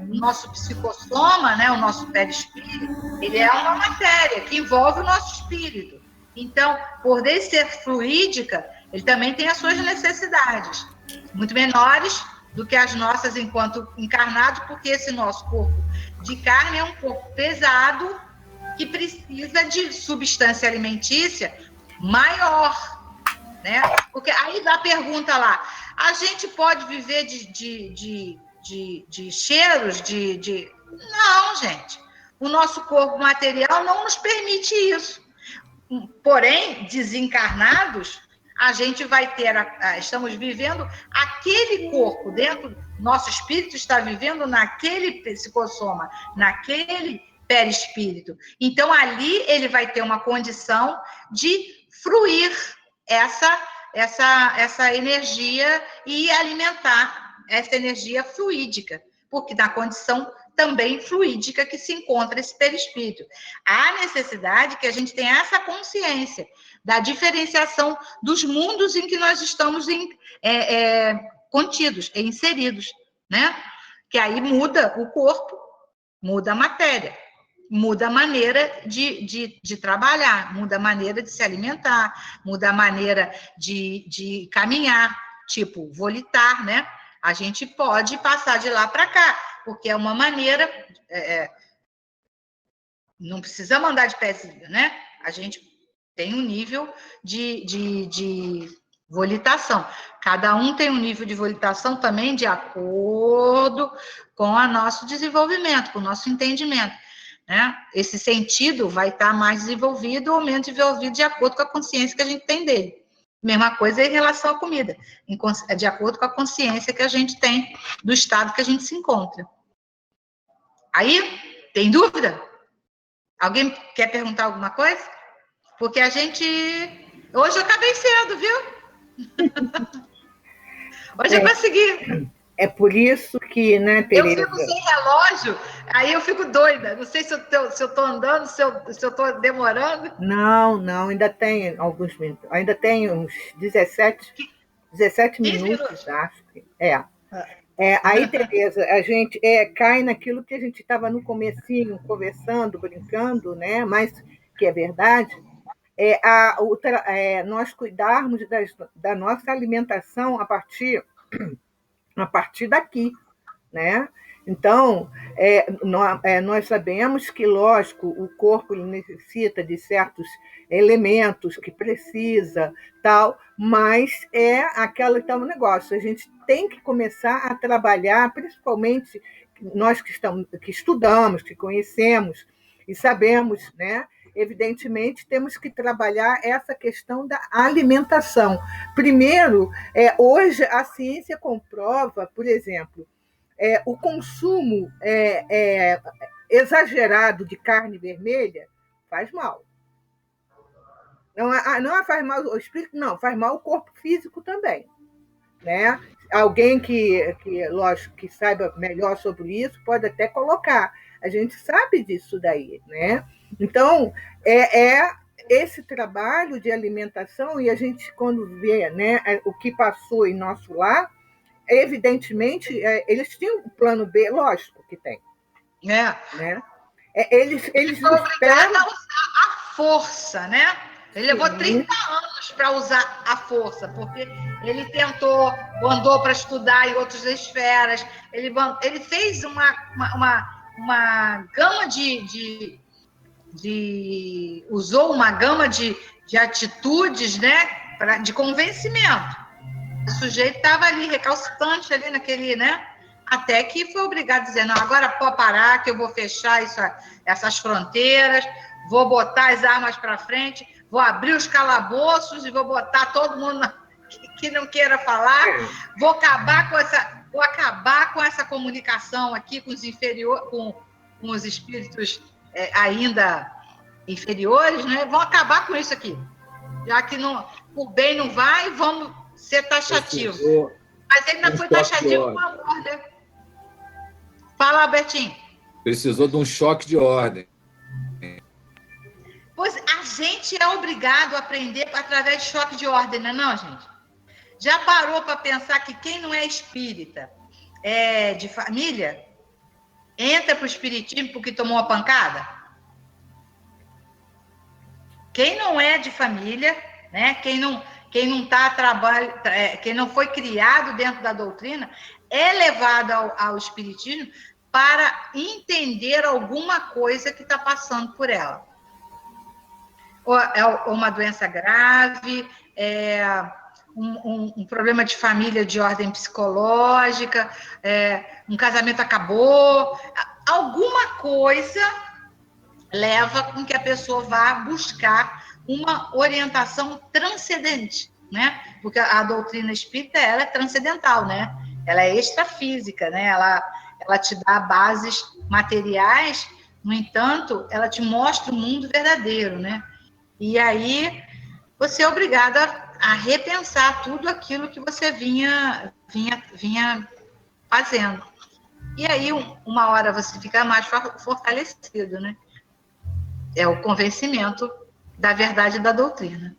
Speaker 2: O nosso psicossoma, né, o nosso perispírito, ele é uma matéria que envolve o nosso espírito. Então, por ele ser fluídica, ele também tem as suas necessidades, muito menores do que as nossas enquanto encarnados, porque esse nosso corpo de carne é um corpo pesado que precisa de substância alimentícia maior, né? Porque aí dá a pergunta lá, a gente pode viver de cheiros, Não, gente. O nosso corpo material não nos permite isso. Porém, desencarnados, a gente vai ter, estamos vivendo aquele corpo dentro, nosso espírito está vivendo naquele psicossoma, naquele perispírito. Então, ali ele vai ter uma condição de fruir essa energia e alimentar essa energia fluídica, porque na condição também fluídica que se encontra esse perispírito. Há necessidade que a gente tenha essa consciência da diferenciação dos mundos em que nós estamos contidos, inseridos, né? Que aí muda o corpo, muda a matéria, muda a maneira de trabalhar, muda a maneira de se alimentar, muda a maneira de caminhar, tipo, volitar, né? A gente pode passar de lá para cá, porque é uma maneira... não precisa mandar de pezinho, né? A gente tem um nível de volitação. Cada um tem um nível de volitação também de acordo com o nosso desenvolvimento, com o nosso entendimento, né? Esse sentido vai estar mais desenvolvido ou menos desenvolvido de acordo com a consciência que a gente tem dele. Mesma coisa em relação à comida, de acordo com a consciência que a gente tem do estado que a gente se encontra. Aí, tem dúvida? Alguém quer perguntar alguma coisa? Porque a gente... Hoje eu acabei cedo, viu? Hoje eu consegui.
Speaker 1: É por isso que, né, Tereza?
Speaker 2: Eu fico sem relógio, aí eu fico doida. Não sei se eu estou andando, se eu estou demorando.
Speaker 1: Não, ainda tem alguns minutos. Ainda tem uns 17 minutos, acho que. Aí, Tereza, a gente cai naquilo que a gente estava no comecinho, conversando, brincando, né? Mas que é verdade, nós cuidarmos da nossa alimentação a partir daqui, né? Então, nós sabemos que, lógico, o corpo ele necessita de certos elementos que precisa, tal, mas é aquele tal negócio. A gente tem que começar a trabalhar, principalmente nós que estudamos, que conhecemos e sabemos, né? Evidentemente, temos que trabalhar essa questão da alimentação. Primeiro, hoje a ciência comprova, por exemplo, o consumo exagerado de carne vermelha faz mal. Não faz mal o espírito, não, faz mal o corpo físico também, né? Alguém que, lógico, que saiba melhor sobre isso pode até colocar. A gente sabe disso daí, né? Então, esse trabalho de alimentação, e a gente, quando vê, né, o que passou em nosso lar, evidentemente, eles tinham um plano B, lógico que tem. Né? Eles
Speaker 2: obrigados a usar a força, né? Ele levou 30 anos para usar a força, porque ele andou para estudar em outras esferas, ele fez uma gama usou uma gama de atitudes, né, de convencimento. O sujeito estava ali, recalcitrante ali naquele, né? Até que foi obrigado a dizer, não, agora pode parar, que eu vou fechar essas fronteiras, vou botar as armas para frente, vou abrir os calabouços e vou botar todo mundo que não queira falar, vou acabar com essa comunicação aqui com os com os espíritos ainda inferiores, né? Vão acabar com isso aqui. Já que o bem não vai, vamos ser taxativos. Mas ele não foi taxativo com amor, né? Fala, Albertinho.
Speaker 4: Precisou de um choque de ordem.
Speaker 2: Pois a gente é obrigado a aprender através de choque de ordem, não é não, gente? Já parou para pensar que quem não é espírita, de família, entra para o espiritismo porque tomou uma pancada? Quem não é de família, né? Quem não tá quem não foi criado dentro da doutrina, é levado ao espiritismo para entender alguma coisa que está passando por ela. ou é uma doença grave, um problema de família de ordem psicológica, um casamento acabou, alguma coisa leva com que a pessoa vá buscar uma orientação transcendente, né? Porque a doutrina espírita, ela é transcendental, né? Ela é extrafísica, né? Ela te dá bases materiais, no entanto, ela te mostra o mundo verdadeiro, né? E aí você é obrigada a repensar tudo aquilo que você vinha fazendo. E aí, uma hora você fica mais fortalecido, né? É o convencimento da verdade da doutrina.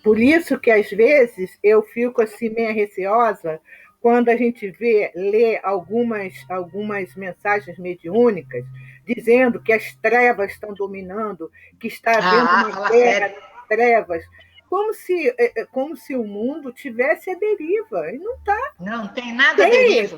Speaker 1: Por isso que, às vezes, eu fico assim meio receosa quando a gente lê algumas mensagens mediúnicas dizendo que as trevas estão dominando, que está havendo uma guerra das trevas, como se o mundo tivesse a deriva. E não está.
Speaker 2: Não tem nada a deriva.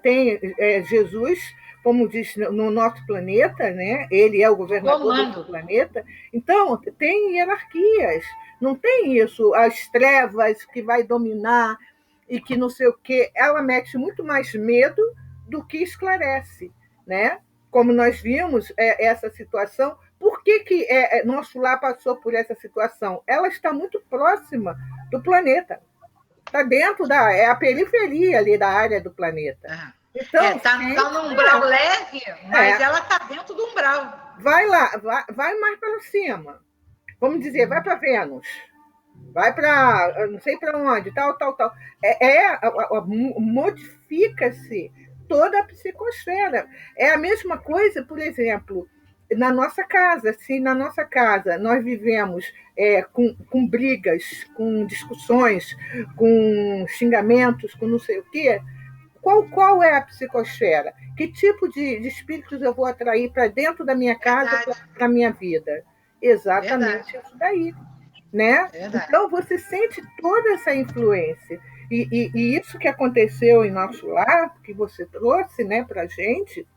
Speaker 1: Tem Jesus, como diz, no nosso planeta, né? Ele é o governador do planeta. Então, tem hierarquias. Não tem isso, as trevas que vai dominar e que não sei o quê. Ela mete muito mais medo do que esclarece, né? Como nós vimos essa situação. Por que nosso lar passou por essa situação? Ela está muito próxima do planeta. Está dentro a periferia ali da área do planeta. Então,
Speaker 2: está num umbral leve, mas ela está dentro do umbral.
Speaker 1: Vai lá, vai mais para cima. Vamos dizer, vai para Vênus. Vai para não sei para onde, tal. Modifica-se toda a psicosfera. É a mesma coisa, por exemplo, na nossa casa. Se na nossa casa nós vivemos com brigas, com discussões, com xingamentos, com não sei o quê, qual é a psicosfera? Que tipo de espíritos eu vou atrair para dentro da minha casa, para a minha vida? Exatamente isso daí. Né? Então, você sente toda essa influência. E isso que aconteceu em nosso lar, que você trouxe, né, para a gente,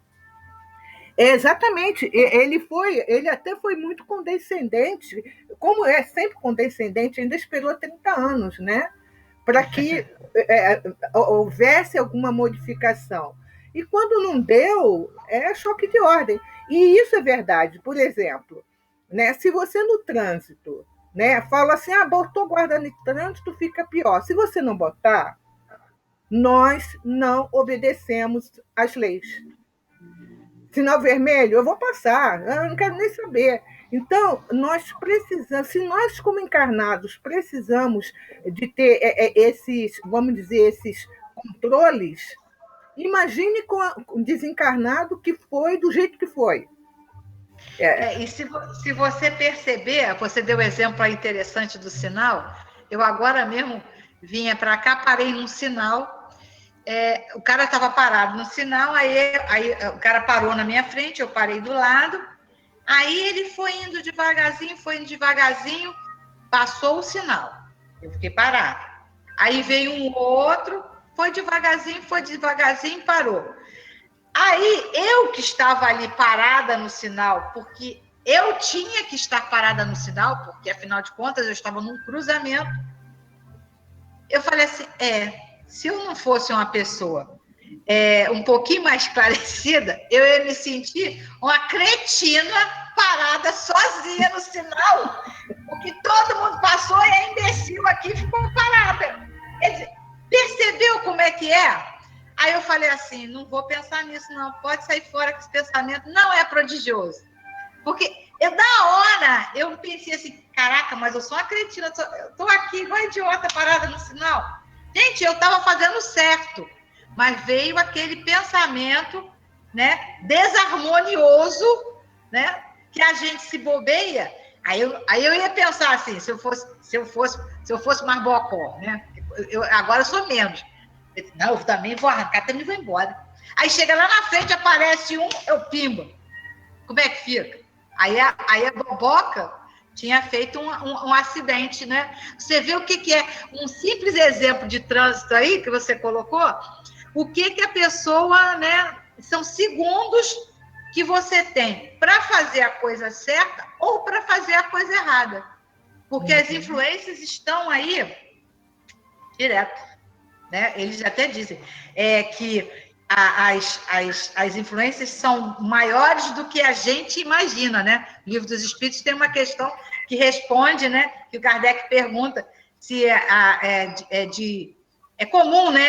Speaker 1: exatamente. Ele até foi muito condescendente, como é sempre condescendente, ainda esperou 30 anos, né, para que houvesse alguma modificação. E quando não deu, é choque de ordem. E isso é verdade. Por exemplo, né, se você no trânsito, né, fala assim, botou guarda no trânsito, fica pior. Se você não botar, nós não obedecemos às leis. Sinal vermelho, eu vou passar, eu não quero nem saber. Então, nós precisamos, se nós como encarnados precisamos de ter esses, vamos dizer, esses controles, imagine com o desencarnado que foi do jeito que foi.
Speaker 2: E se você perceber, você deu um exemplo interessante do sinal, eu agora mesmo vinha para cá, parei num sinal, o cara estava parado no sinal, aí o cara parou na minha frente, eu parei do lado, aí ele foi indo devagarzinho, passou o sinal, eu fiquei parado. Aí veio um outro, foi devagarzinho, parou. Aí, eu que estava ali parada no sinal, porque eu tinha que estar parada no sinal, porque, afinal de contas, eu estava num cruzamento. Eu falei assim, se eu não fosse uma pessoa um pouquinho mais esclarecida, eu ia me sentir uma cretina parada sozinha no sinal, porque todo mundo passou e a imbecil aqui ficou parada. Quer dizer, percebeu como é que é? Aí eu falei assim, não vou pensar nisso não, pode sair fora que esse pensamento não é prodigioso. Porque da hora, eu pensei assim, caraca, mas eu sou uma cretina, eu estou aqui igual idiota parada no sinal. Gente, eu estava fazendo certo, mas veio aquele pensamento, né, desarmonioso, né, que a gente se bobeia. Aí eu ia pensar assim, se eu fosse mais bocó, né, agora eu sou menos. Não, eu também vou arrancar, também vou embora. Aí chega lá na frente, aparece um, eu pimba. Como é que fica? Aí a boboca tinha feito um acidente, né? Você vê o que é um simples exemplo de trânsito aí que você colocou? O que a pessoa, né? São segundos que você tem para fazer a coisa certa ou para fazer coisa errada. Porque as influências estão aí direto. Né? Eles até dizem que as influências são maiores do que a gente imagina, né? O Livro dos Espíritos tem uma questão que responde, né? Que o Kardec pergunta se é comum, né?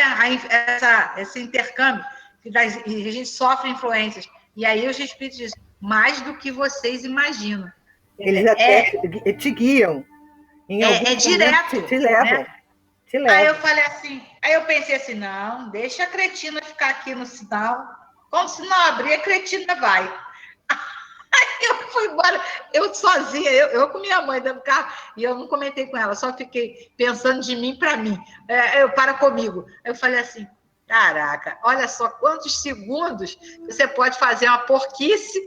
Speaker 2: Esse intercâmbio, e a gente sofre influências. E aí os Espíritos dizem, mais do que vocês imaginam.
Speaker 1: Eles até te guiam.
Speaker 2: É direto.
Speaker 1: Te levam.
Speaker 2: Né? Aí eu falei assim, aí eu pensei assim, não, deixa a cretina ficar aqui no sinal. Como se não abrir, a cretina vai. Aí eu fui embora, eu sozinha, eu com minha mãe dentro do carro, e eu não comentei com ela, só fiquei pensando de mim para mim. Para comigo. Eu falei assim, caraca, olha só quantos segundos você pode fazer uma porquice,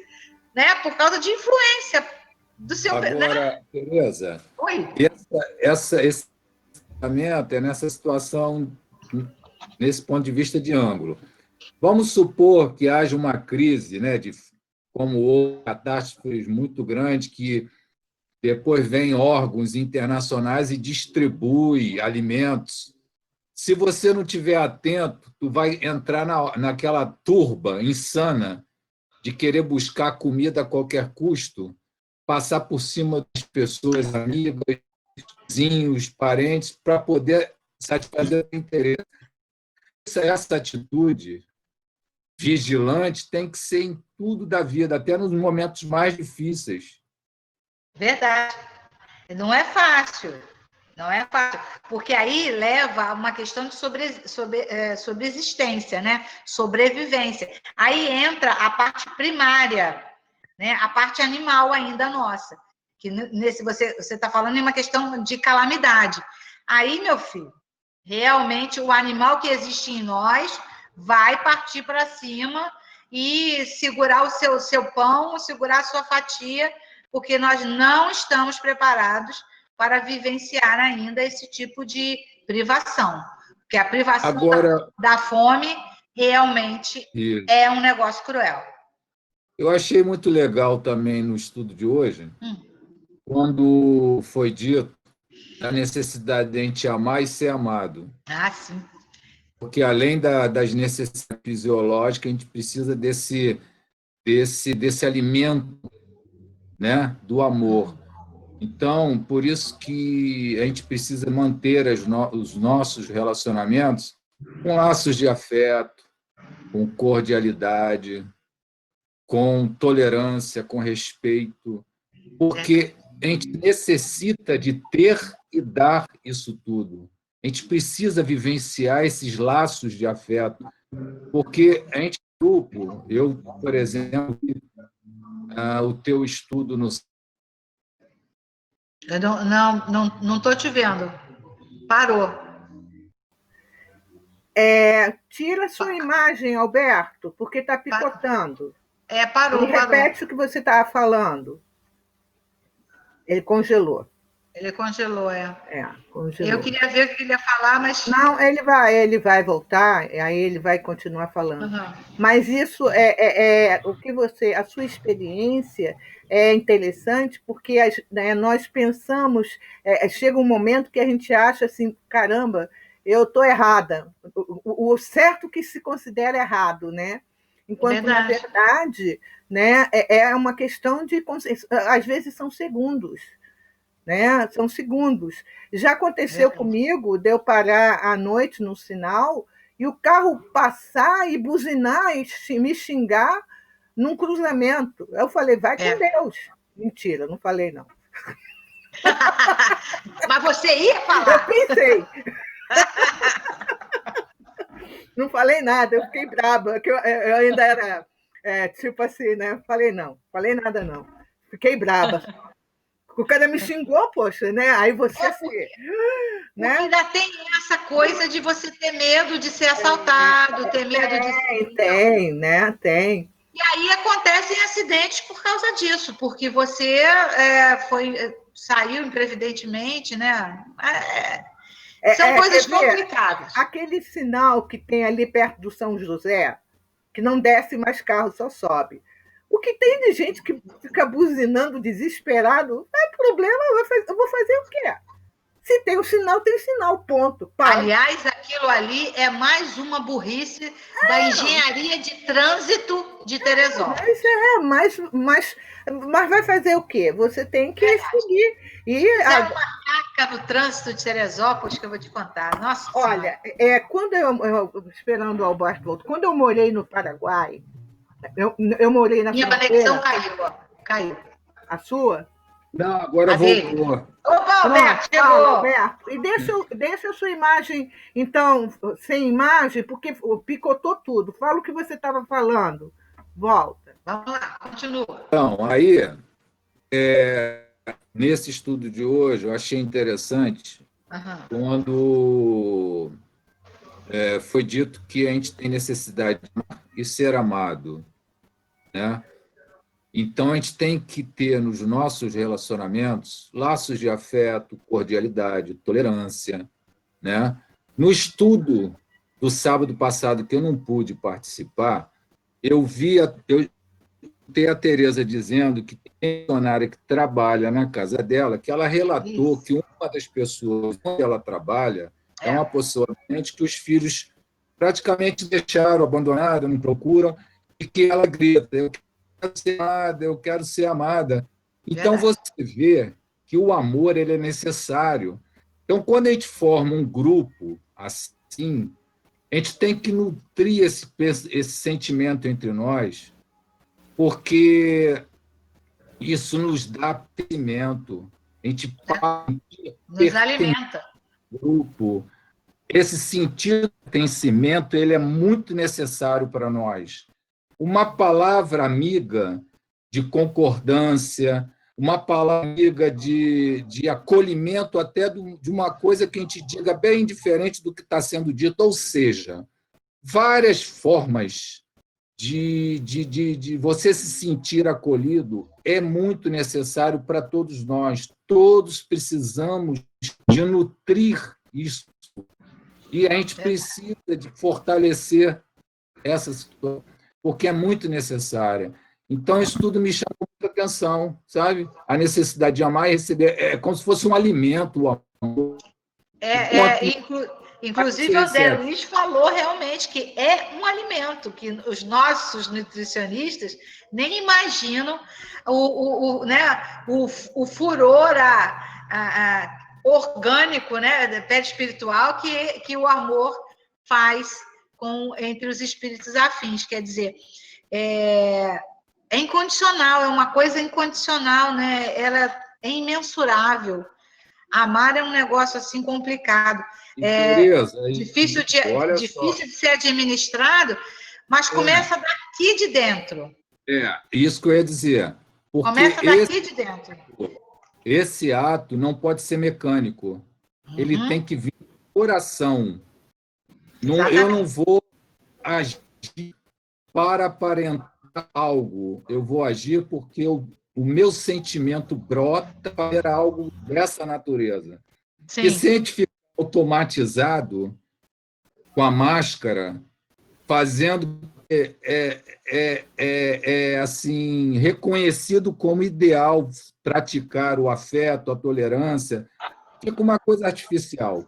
Speaker 2: né, por causa de influência do seu...
Speaker 4: Agora, né? Tereza,
Speaker 2: oi?
Speaker 4: Esse pensamento é nessa situação, nesse ponto de vista de ângulo. Vamos supor que haja uma crise, né, como houve catástrofes muito grandes, que depois vêm órgãos internacionais e distribui alimentos. Se você não estiver atento, tu vai entrar naquela turba insana de querer buscar comida a qualquer custo, passar por cima das pessoas, amigas, vizinhos, parentes, para poder satisfazer o interesse. Essa atitude vigilante tem que ser em tudo da vida, até nos momentos mais difíceis.
Speaker 2: Verdade. Não é fácil. Não é fácil. Porque aí leva a uma questão de sobreexistência, né? Sobrevivência. Aí entra a parte primária, né? A parte animal ainda nossa. Que você está falando em uma questão de calamidade. Aí, meu filho, realmente o animal que existe em nós vai partir para cima e segurar o seu pão, segurar a sua fatia, porque nós não estamos preparados para vivenciar ainda esse tipo de privação. Porque a privação da fome realmente é um negócio cruel.
Speaker 4: Eu achei muito legal também no estudo de hoje, quando foi dito a necessidade de a gente amar e ser amado.
Speaker 2: Ah, sim.
Speaker 4: Porque, além das necessidades fisiológicas, a gente precisa desse alimento, né, do amor. Então, por isso que a gente precisa manter os nossos relacionamentos com laços de afeto, com cordialidade, com tolerância, com respeito, porque a gente necessita de ter e dar isso tudo. A gente precisa vivenciar esses laços de afeto, porque a gente é grupo. Eu, por exemplo, o teu estudo no...
Speaker 2: Eu não estou te vendo. Parou.
Speaker 1: Tira sua imagem, Alberto, porque está picotando.
Speaker 2: Parou.
Speaker 1: Repete o que você estava falando. Ele congelou.
Speaker 2: Ele congelou,
Speaker 1: congelou.
Speaker 2: Eu queria ver o que ele ia falar, mas...
Speaker 1: Não, ele vai voltar, aí ele vai continuar falando. Mas isso o que a sua experiência é interessante, porque nós pensamos, chega um momento que a gente acha assim, caramba, eu estou errada. O certo que se considera errado, né? Enquanto, na verdade, né, é uma questão de... Às vezes são segundos. Né? São segundos. Já aconteceu comigo de eu parar à noite no sinal e o carro passar e buzinar e me xingar num cruzamento. Eu falei, vai com Deus. Mentira, não falei, não.
Speaker 2: Mas você ia falar?
Speaker 1: Eu pensei. Não falei nada, eu fiquei braba, que eu ainda era tipo assim, né? Falei nada, não. Fiquei braba. O cara me xingou, poxa, né? Aí você né?
Speaker 2: Porque ainda tem essa coisa de você ter medo de ser assaltado, ter medo de ser...
Speaker 1: Tem, né? Tem.
Speaker 2: E aí acontecem acidentes por causa disso, porque você saiu imprevidentemente, né? São coisas complicadas.
Speaker 1: Aquele sinal que tem ali perto do São José, que não desce mais carro, só sobe. O que tem de gente que fica buzinando desesperado, vai por problema, eu vou fazer o quê? Se tem um sinal, tem sinal, ponto. Para.
Speaker 2: Aliás, aquilo ali é mais uma burrice da engenharia de trânsito de Teresópolis.
Speaker 1: Mas vai fazer o quê? Você tem que seguir.
Speaker 2: É uma caca no trânsito de Teresópolis que eu vou te contar. Nossa
Speaker 1: Olha, quando esperando o Alberto voltar, quando eu morei no Paraguai, eu morei na
Speaker 2: Minha
Speaker 1: fronteira.
Speaker 2: conexão caiu, ó. Caiu.
Speaker 1: A sua?
Speaker 4: Não, agora voltou.
Speaker 2: Opa, Alberto, chegou!
Speaker 1: Alberto. E deixa a sua imagem, então, sem imagem, porque picotou tudo. Fala o que você estava falando. Volta.
Speaker 2: Vamos lá, continua.
Speaker 4: Então, aí, nesse estudo de hoje, eu achei interessante quando foi dito que a gente tem necessidade de amar e ser amado, né? Então, a gente tem que ter nos nossos relacionamentos laços de afeto, cordialidade, tolerância, né? No estudo do sábado passado, que eu não pude participar, eu tenho a Tereza dizendo que tem uma funcionária que trabalha na casa dela, que ela relatou que uma das pessoas onde ela trabalha é uma pessoa que os filhos praticamente deixaram abandonada, não procuram, e que ela grita: eu quero ser amada. Então, você vê que o amor ele é necessário. Então, quando a gente forma um grupo assim, a gente tem que nutrir esse sentimento entre nós, porque isso nos dá pertencimento. A gente
Speaker 2: nos alimenta.
Speaker 4: Grupo. Esse sentido de pertencimento ele é muito necessário para nós. Uma palavra amiga de concordância, uma palavra amiga de acolhimento até de uma coisa que a gente diga bem diferente do que está sendo dito, ou seja, várias formas de você se sentir acolhido é muito necessário para todos nós. Todos precisamos de nutrir isso. E a gente precisa de fortalecer essa situação, porque é muito necessária. Então, isso tudo me chama muita atenção, sabe? A necessidade de amar e receber. É como se fosse um alimento, o amor.
Speaker 2: Inclusive, o André Luiz falou realmente que é um alimento, que os nossos nutricionistas nem imaginam o furor orgânico, né, perispiritual que o amor faz entre os espíritos afins. Quer dizer, é incondicional, é uma coisa incondicional, né? Ela é imensurável. Amar é um negócio assim complicado. Difícil de ser administrado, mas começa daqui de dentro.
Speaker 4: Isso que eu ia dizer.
Speaker 2: Começa daqui de dentro.
Speaker 4: Esse ato não pode ser mecânico. Ele tem que vir do coração. Eu não vou agir para aparentar algo. Eu vou agir porque o meu sentimento brota para algo dessa natureza. Sim. E se a gente fica automatizado com a máscara, fazendo assim reconhecido como ideal praticar o afeto, a tolerância, fica uma coisa artificial.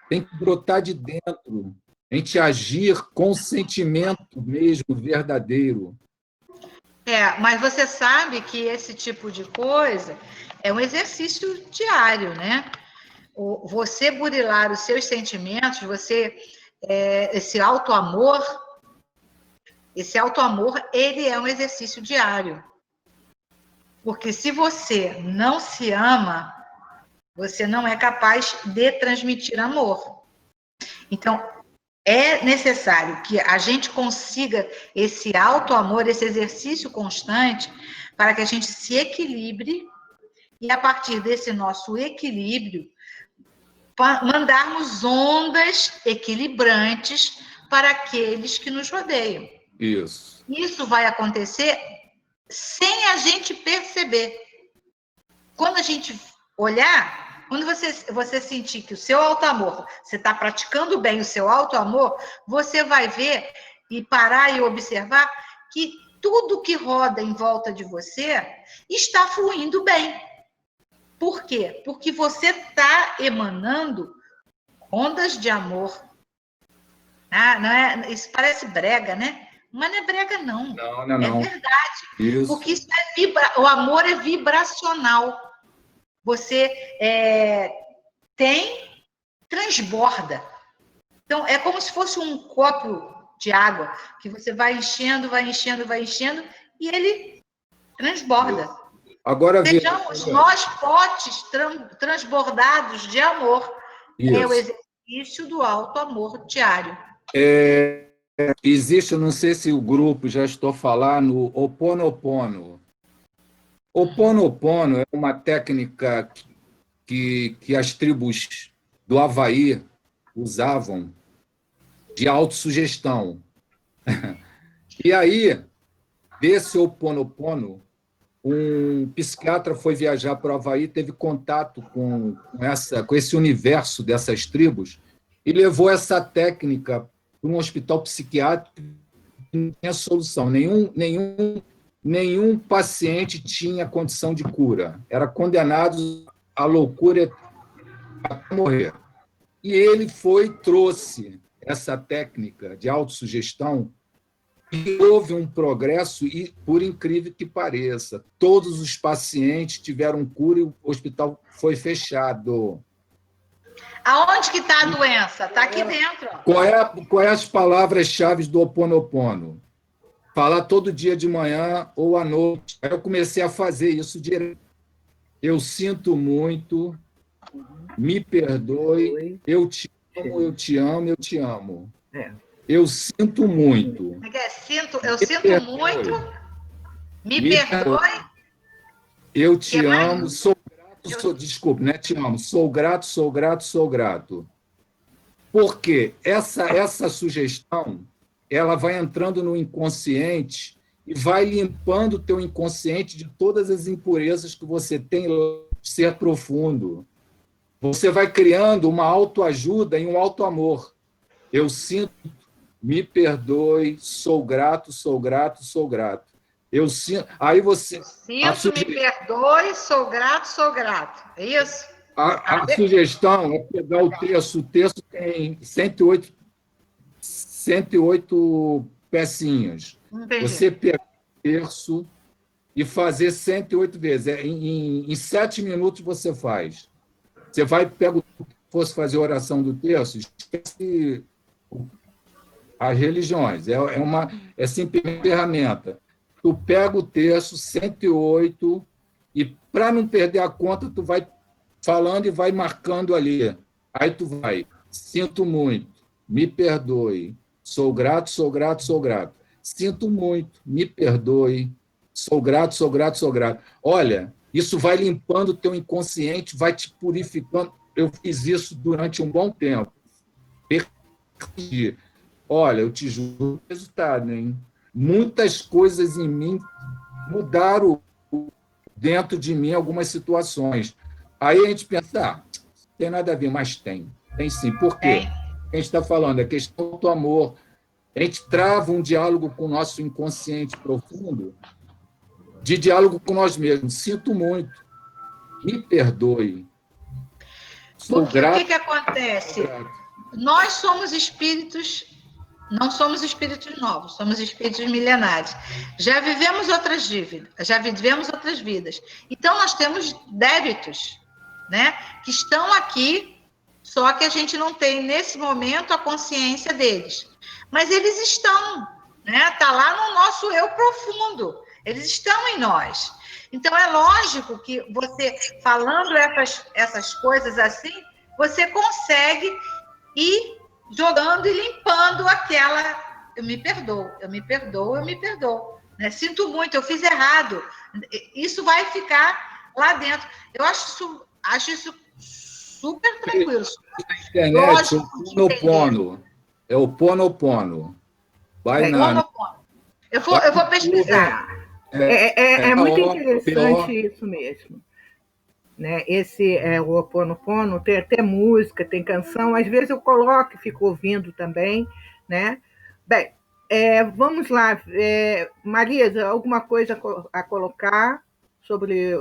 Speaker 4: Tem que brotar de dentro, a gente agir com sentimento mesmo verdadeiro.
Speaker 2: Mas você sabe que esse tipo de coisa é um exercício diário, né? Você burilar os seus sentimentos, esse auto-amor, ele é um exercício diário. Porque se você não se ama, você não é capaz de transmitir amor. Então, é necessário que a gente consiga esse auto-amor, esse exercício constante, para que a gente se equilibre e, a partir desse nosso equilíbrio, mandarmos ondas equilibrantes para aqueles que nos rodeiam.
Speaker 4: Isso.
Speaker 2: Isso vai acontecer sem a gente perceber. Quando a gente olhar, quando você sentir que o seu auto-amor, você está praticando bem o seu auto-amor, você vai ver e parar e observar que tudo que roda em volta de você está fluindo bem. Por quê? Porque você está emanando ondas de amor. Não é, isso parece brega, né? Mas não é brega, não.
Speaker 4: Não.
Speaker 2: É verdade.
Speaker 4: Isso.
Speaker 2: Porque isso o amor é vibracional. Você transborda. Então, é como se fosse um copo de água, que você vai enchendo, e ele transborda.
Speaker 4: Agora,
Speaker 2: sejamos nós potes transbordados de amor.
Speaker 4: Isso.
Speaker 2: É o exercício do alto amor diário.
Speaker 4: Existe, não sei se o grupo já estou falando, o Ho'oponopono. Ho'oponopono é uma técnica que as tribos do Havaí usavam de autossugestão. E aí, desse Ho'oponopono, um psiquiatra foi viajar para o Havaí, teve contato com esse universo dessas tribos e levou essa técnica para um hospital psiquiátrico. Não tinha solução. Nenhum paciente tinha condição de cura. Era condenado à loucura até morrer. E ele trouxe essa técnica de autossugestão e houve um progresso, e, por incrível que pareça, todos os pacientes tiveram cura e o hospital foi fechado.
Speaker 2: Aonde que está a doença? Está aqui dentro.
Speaker 4: Qual é as palavras-chave do Ho'oponopono? Falar todo dia de manhã ou à noite. Aí eu comecei a fazer isso direto. Eu sinto muito, me perdoe, eu te amo, eu te amo, eu te amo. Eu sinto muito.
Speaker 2: Eu sinto muito, me perdoe.
Speaker 4: Eu te amo, sou grato, desculpe, né? Te amo, sou grato, sou grato, sou grato. Porque essa sugestão, ela vai entrando no inconsciente e vai limpando o teu inconsciente de todas as impurezas que você tem no ser profundo. Você vai criando uma autoajuda e um autoamor. Eu sinto, me perdoe, sou grato, sou grato, sou grato. Eu sinto. Aí você.
Speaker 2: Sinto, me perdoe, sou grato, sou grato. É isso?
Speaker 4: A sugestão é pegar o texto tem 108 pecinhas.
Speaker 2: Entendi.
Speaker 4: Você pega o terço e fazer 108 vezes. Em 7 minutos você faz. Você fosse fazer a oração do terço, esquece as religiões. É simplesmente ferramenta. Tu pega o terço, 108, e para não perder a conta, tu vai falando e vai marcando ali. Aí tu vai, sinto muito, me perdoe, sou grato, sou grato, sou grato. Sinto muito, me perdoe, sou grato, sou grato, sou grato. Olha, isso vai limpando o teu inconsciente, vai te purificando. Eu fiz isso durante um bom tempo. Perdi. Olha, eu te juro o resultado, hein? Muitas coisas em mim mudaram dentro de mim, algumas situações. Aí a gente pensa, não tem nada a ver, mas tem. Tem sim. Por quê? A gente está falando, a questão do amor. A gente trava um diálogo com o nosso inconsciente profundo, de diálogo com nós mesmos. Sinto muito. Me perdoe.
Speaker 2: Porque o que acontece? Nós somos espíritos, não somos espíritos novos, somos espíritos milenares. Já vivemos outras vidas. Então, nós temos débitos, né? Que estão aqui, só que a gente não tem, nesse momento, a consciência deles. Mas eles estão, né? Está lá no nosso eu profundo. Eles estão em nós. Então, é lógico que você, falando essas coisas assim, você consegue ir jogando e limpando aquela... Eu me perdoo, eu me perdoo, eu me perdoo. Né? Sinto muito, eu fiz errado. Isso vai ficar lá dentro. Eu acho isso super tranquilo.
Speaker 4: Na internet, o Ho'oponopono. É o Ho'oponopono.
Speaker 2: Eu vou pesquisar.
Speaker 1: É muito interessante isso mesmo. Né? Esse o Ho'oponopono tem até música, tem canção, às vezes eu coloco e fico ouvindo também. Né? Bem, vamos lá. Marisa, alguma coisa a colocar? sobre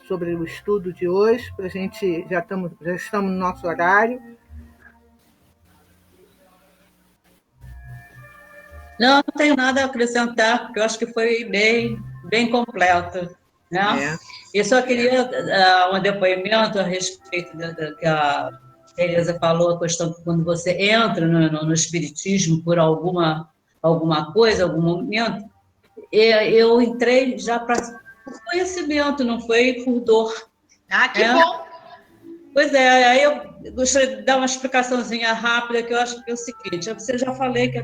Speaker 1: sobre o estudo de hoje, para a gente já estamos no nosso horário.
Speaker 7: Não tenho nada a acrescentar, porque eu acho que foi bem completo, né? Eu só queria dar um depoimento a respeito do que a Tereza falou, a questão que quando você entra no espiritismo por alguma coisa, algum momento, eu entrei já por conhecimento, não foi por dor.
Speaker 2: Ah, que bom!
Speaker 7: Pois é, aí eu gostaria de dar uma explicaçõezinha rápida, que eu acho que é o seguinte: você já falei que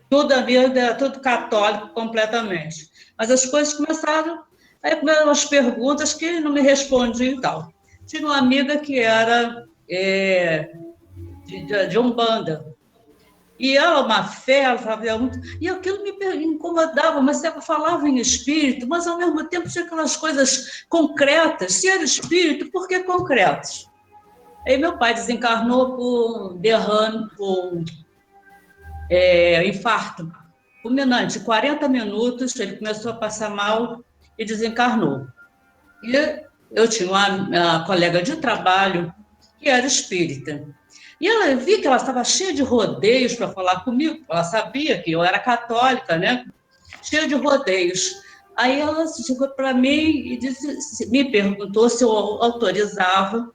Speaker 7: toda a vida é tudo católico completamente, mas as coisas começaram, aí começaram umas perguntas que não me respondiam e tal. Tinha uma amiga que era de Umbanda, e ela, uma fé, ela fazia muito, e aquilo me incomodava, mas ela falava em espírito, mas ao mesmo tempo tinha aquelas coisas concretas. Se era espírito, por que concretos? Aí meu pai desencarnou por derrame, por infarto fulminante. 40 minutos, ele começou a passar mal e desencarnou. E eu tinha uma colega de trabalho que era espírita. E ela vi que ela estava cheia de rodeios para falar comigo. Ela sabia que eu era católica, né? Cheia de rodeios. Aí ela chegou para mim e me perguntou se eu autorizava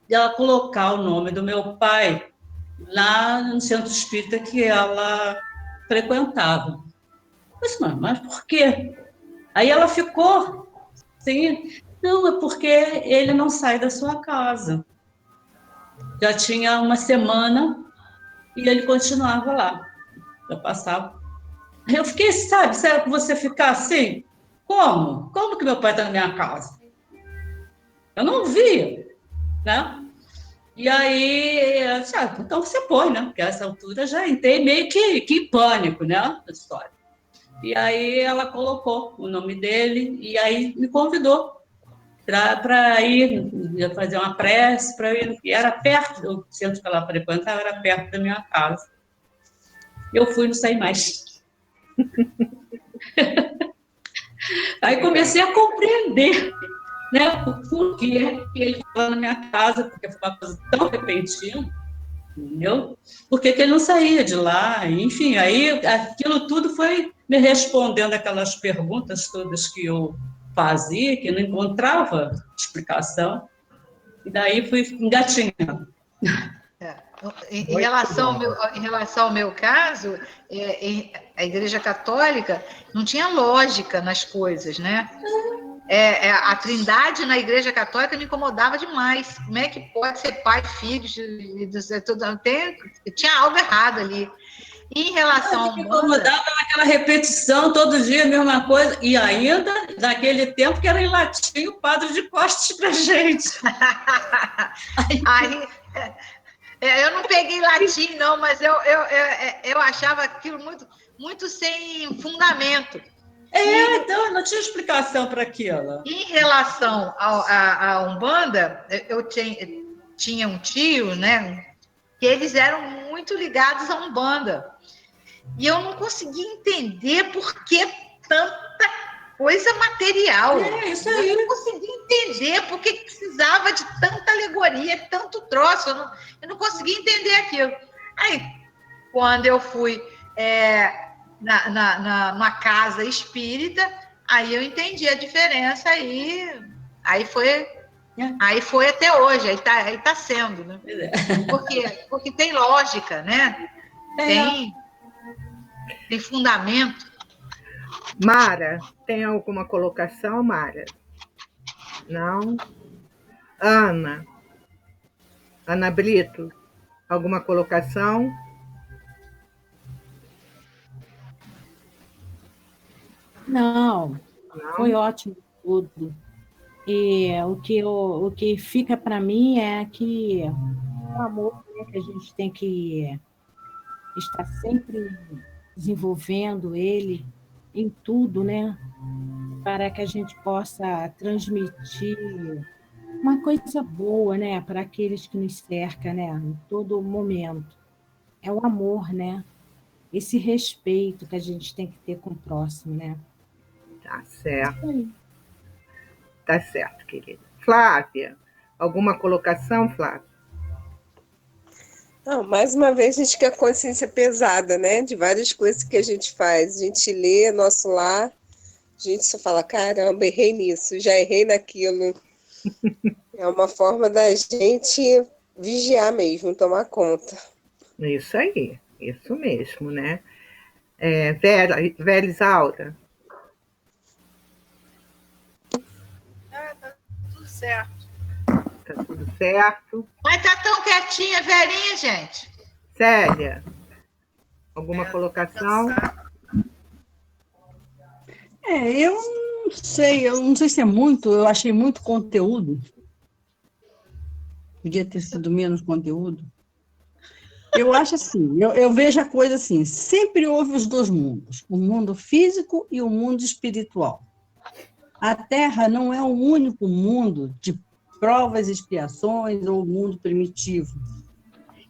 Speaker 7: ela colocar o nome do meu pai lá no centro espírita que ela frequentava. Mas por quê? Aí ela ficou assim, não, é porque ele não sai da sua casa. Já tinha uma semana e ele continuava lá. Eu passava. Eu fiquei, sabe, sério que você ficar assim? Como? Como que meu pai está na minha casa? Eu não via, né? E aí, então você põe, né? Porque a essa altura já entrei meio que em pânico, né? Da história. E aí ela colocou o nome dele e aí me convidou para ir fazer uma prece, para ir, e era perto, o centro que ela frequentava era perto da minha casa. Eu fui e não saí mais. Aí comecei a compreender, né, o porquê que ele estava na minha casa, porque foi uma coisa tão repentina, entendeu? Por que ele não saía de lá? Enfim, aí aquilo tudo foi me respondendo aquelas perguntas todas que eu fazia, que não encontrava explicação, e daí fui engatinhando.
Speaker 2: Em relação ao meu caso, a Igreja Católica não tinha lógica nas coisas, né? A Trindade na Igreja Católica me incomodava demais. Como é que pode ser pai, filho, tinha algo errado ali. Em relação ao
Speaker 7: me incomodava naquela repetição, todo dia a mesma coisa, e ainda naquele tempo que era em latim, o padre de costas para gente.
Speaker 2: Eu não peguei latim, não, mas eu achava aquilo muito sem fundamento.
Speaker 7: Então, não tinha explicação para aquilo.
Speaker 2: Em relação à Umbanda, eu tinha um tio, né, que eles eram muito ligados à Umbanda. E eu não conseguia entender por que tanta coisa material.
Speaker 7: Isso aí.
Speaker 2: Eu não conseguia entender por que precisava de tanta alegoria, tanto troço. Eu não conseguia entender aquilo. Aí, quando eu fui numa casa espírita, aí eu entendi a diferença e aí foi até hoje, aí tá sendo, né? Porque tem lógica, né? Tem fundamento.
Speaker 1: Mara, tem alguma colocação, Mara? Não? Ana Brito, alguma colocação?
Speaker 8: Não, foi ótimo tudo. E o que fica para mim é que o amor, né, que a gente tem que estar sempre desenvolvendo ele em tudo, né? Para que a gente possa transmitir uma coisa boa, né? Para aqueles que nos cercam, né? Em todo momento. É o amor, né? Esse respeito que a gente tem que ter com o próximo, né?
Speaker 1: Tá certo. Tá certo, querida. Flávia, alguma colocação, Flávia?
Speaker 3: Não, mais uma vez a gente quer a consciência pesada, né? De várias coisas que a gente faz. A gente lê nosso lar, a gente só fala, caramba, errei nisso, já errei naquilo. É uma forma da gente vigiar mesmo, tomar conta.
Speaker 1: Isso aí, isso mesmo, né? Vera Isaura.
Speaker 6: Tá tudo certo.
Speaker 1: Tá tudo certo.
Speaker 2: Mas tá tão quietinha, Verinha, gente.
Speaker 1: Célia, alguma colocação?
Speaker 5: Eu não sei se é muito, eu achei muito conteúdo. Podia ter sido menos conteúdo. Eu acho assim, eu vejo a coisa assim, sempre houve os dois mundos, o mundo físico e o mundo espiritual. A Terra não é o único mundo de provas e expiações ou mundo primitivo.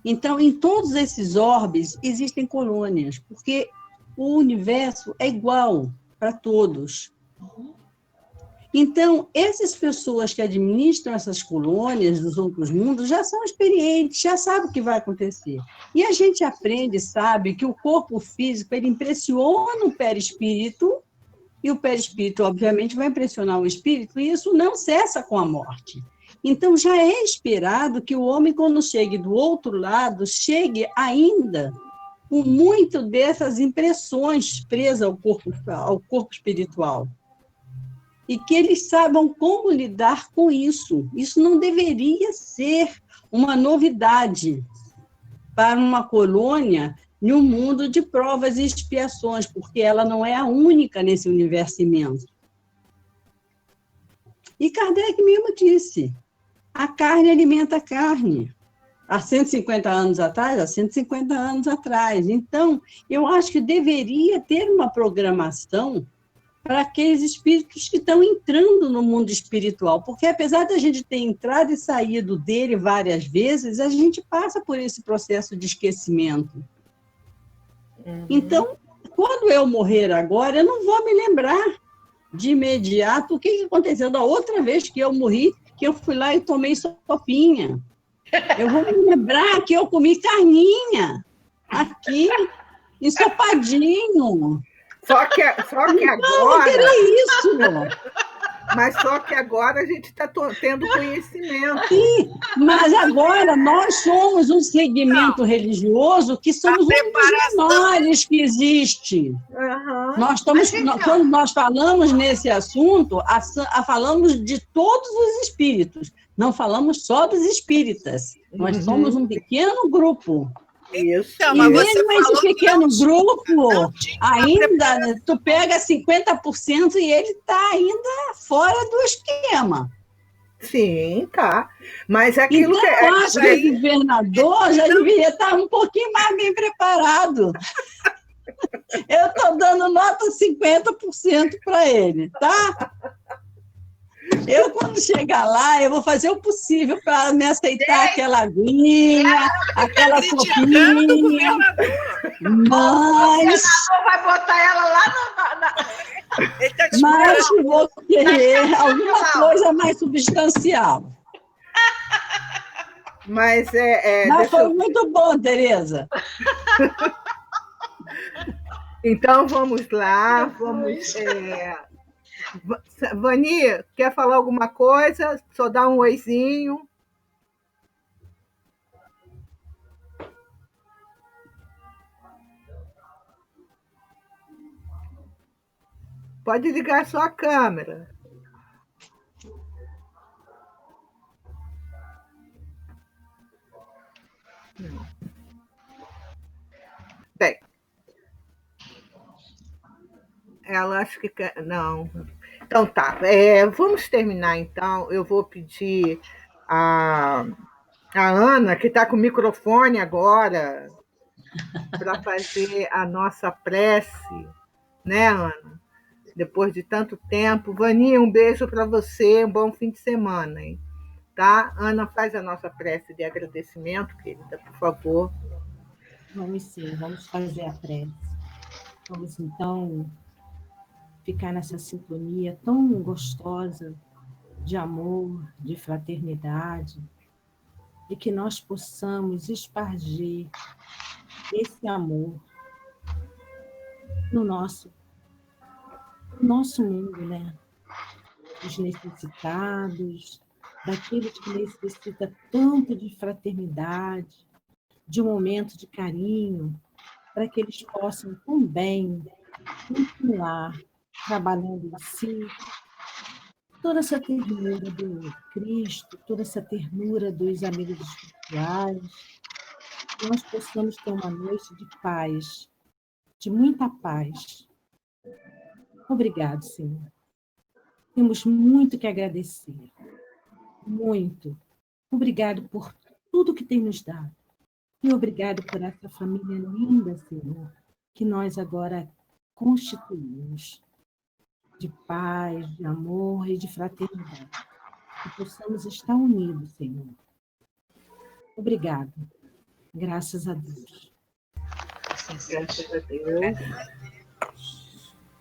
Speaker 5: Então, em todos esses orbes existem colônias, porque o universo é igual para todos. Então, essas pessoas que administram essas colônias dos outros mundos já são experientes, já sabem o que vai acontecer. E a gente aprende, sabe, que o corpo físico ele impressiona o perispírito, e o perispírito, obviamente, vai impressionar o espírito, e isso não cessa com a morte. Então, já é esperado que o homem, quando chegue do outro lado, chegue ainda com muito dessas impressões presas ao corpo espiritual. E que eles saibam como lidar com isso. Isso não deveria ser uma novidade para uma colônia em um mundo de provas e expiações, porque ela não é a única nesse universo imenso. E Kardec mesmo disse, a carne alimenta a carne. Há 150 anos atrás, há 150 anos atrás. Então, eu acho que deveria ter uma programação para aqueles espíritos que estão entrando no mundo espiritual, porque apesar da gente ter entrado e saído dele várias vezes, a gente passa por esse processo de esquecimento. Então, quando eu morrer agora, eu não vou me lembrar de imediato o que aconteceu da outra vez que eu morri, que eu fui lá e tomei sopinha. Eu vou me lembrar que eu comi carninha aqui, ensopadinho.
Speaker 1: Só que agora...
Speaker 5: Não, era isso.
Speaker 1: Mas só que agora a gente está tendo conhecimento.
Speaker 5: Sim, mas agora nós somos um segmento religioso que somos um dos menores que existe. Nós estamos, quando nós falamos nesse assunto, falamos de todos os espíritos, não falamos só dos espíritas. Nós somos um pequeno grupo.
Speaker 1: Isso.
Speaker 5: Então, e mesmo esse pequeno grupo, ainda, tu pega 50% e ele está ainda fora do esquema.
Speaker 1: Sim, tá. Mas aquilo
Speaker 5: então, eu acho que o governador já deveria estar um pouquinho mais bem preparado. Eu estou dando nota 50% para ele, tá? Eu, quando chegar lá, eu vou fazer o possível para me aceitar aquela aguinha, aquela sopinha. Mas...
Speaker 2: vai botar ela lá
Speaker 5: mas vou querer alguma coisa mais substancial.
Speaker 1: Mas
Speaker 5: foi muito bom, Tereza.
Speaker 1: Então, vamos lá. Vamos... Vani, quer falar alguma coisa? Só dá um oizinho. Pode ligar só a câmera. Não. Bem, ela acho que quer... Não. Então tá, vamos terminar então. Eu vou pedir a Ana, que está com o microfone agora, para fazer a nossa prece, né, Ana? Depois de tanto tempo. Vaninha, um beijo para você, um bom fim de semana, hein? Tá? Ana, faz a nossa prece de agradecimento, querida, por favor.
Speaker 8: Vamos sim, vamos fazer a prece. Vamos então ficar nessa sintonia tão gostosa de amor, de fraternidade, e que nós possamos espargir esse amor no nosso mundo, né? Dos necessitados, daqueles que necessitam tanto de fraternidade, de um momento de carinho, para que eles possam também continuar trabalhando em si, toda essa ternura do Cristo, toda essa ternura dos amigos espirituais, que nós possamos ter uma noite de paz, de muita paz. Obrigado, Senhor. Temos muito que agradecer. Muito. Obrigado por tudo que tem nos dado. E obrigado por essa família linda, Senhor, que nós agora constituímos de paz, de amor e de fraternidade. Que possamos estar unidos, Senhor. Obrigado. Graças a Deus.
Speaker 1: Graças a Deus.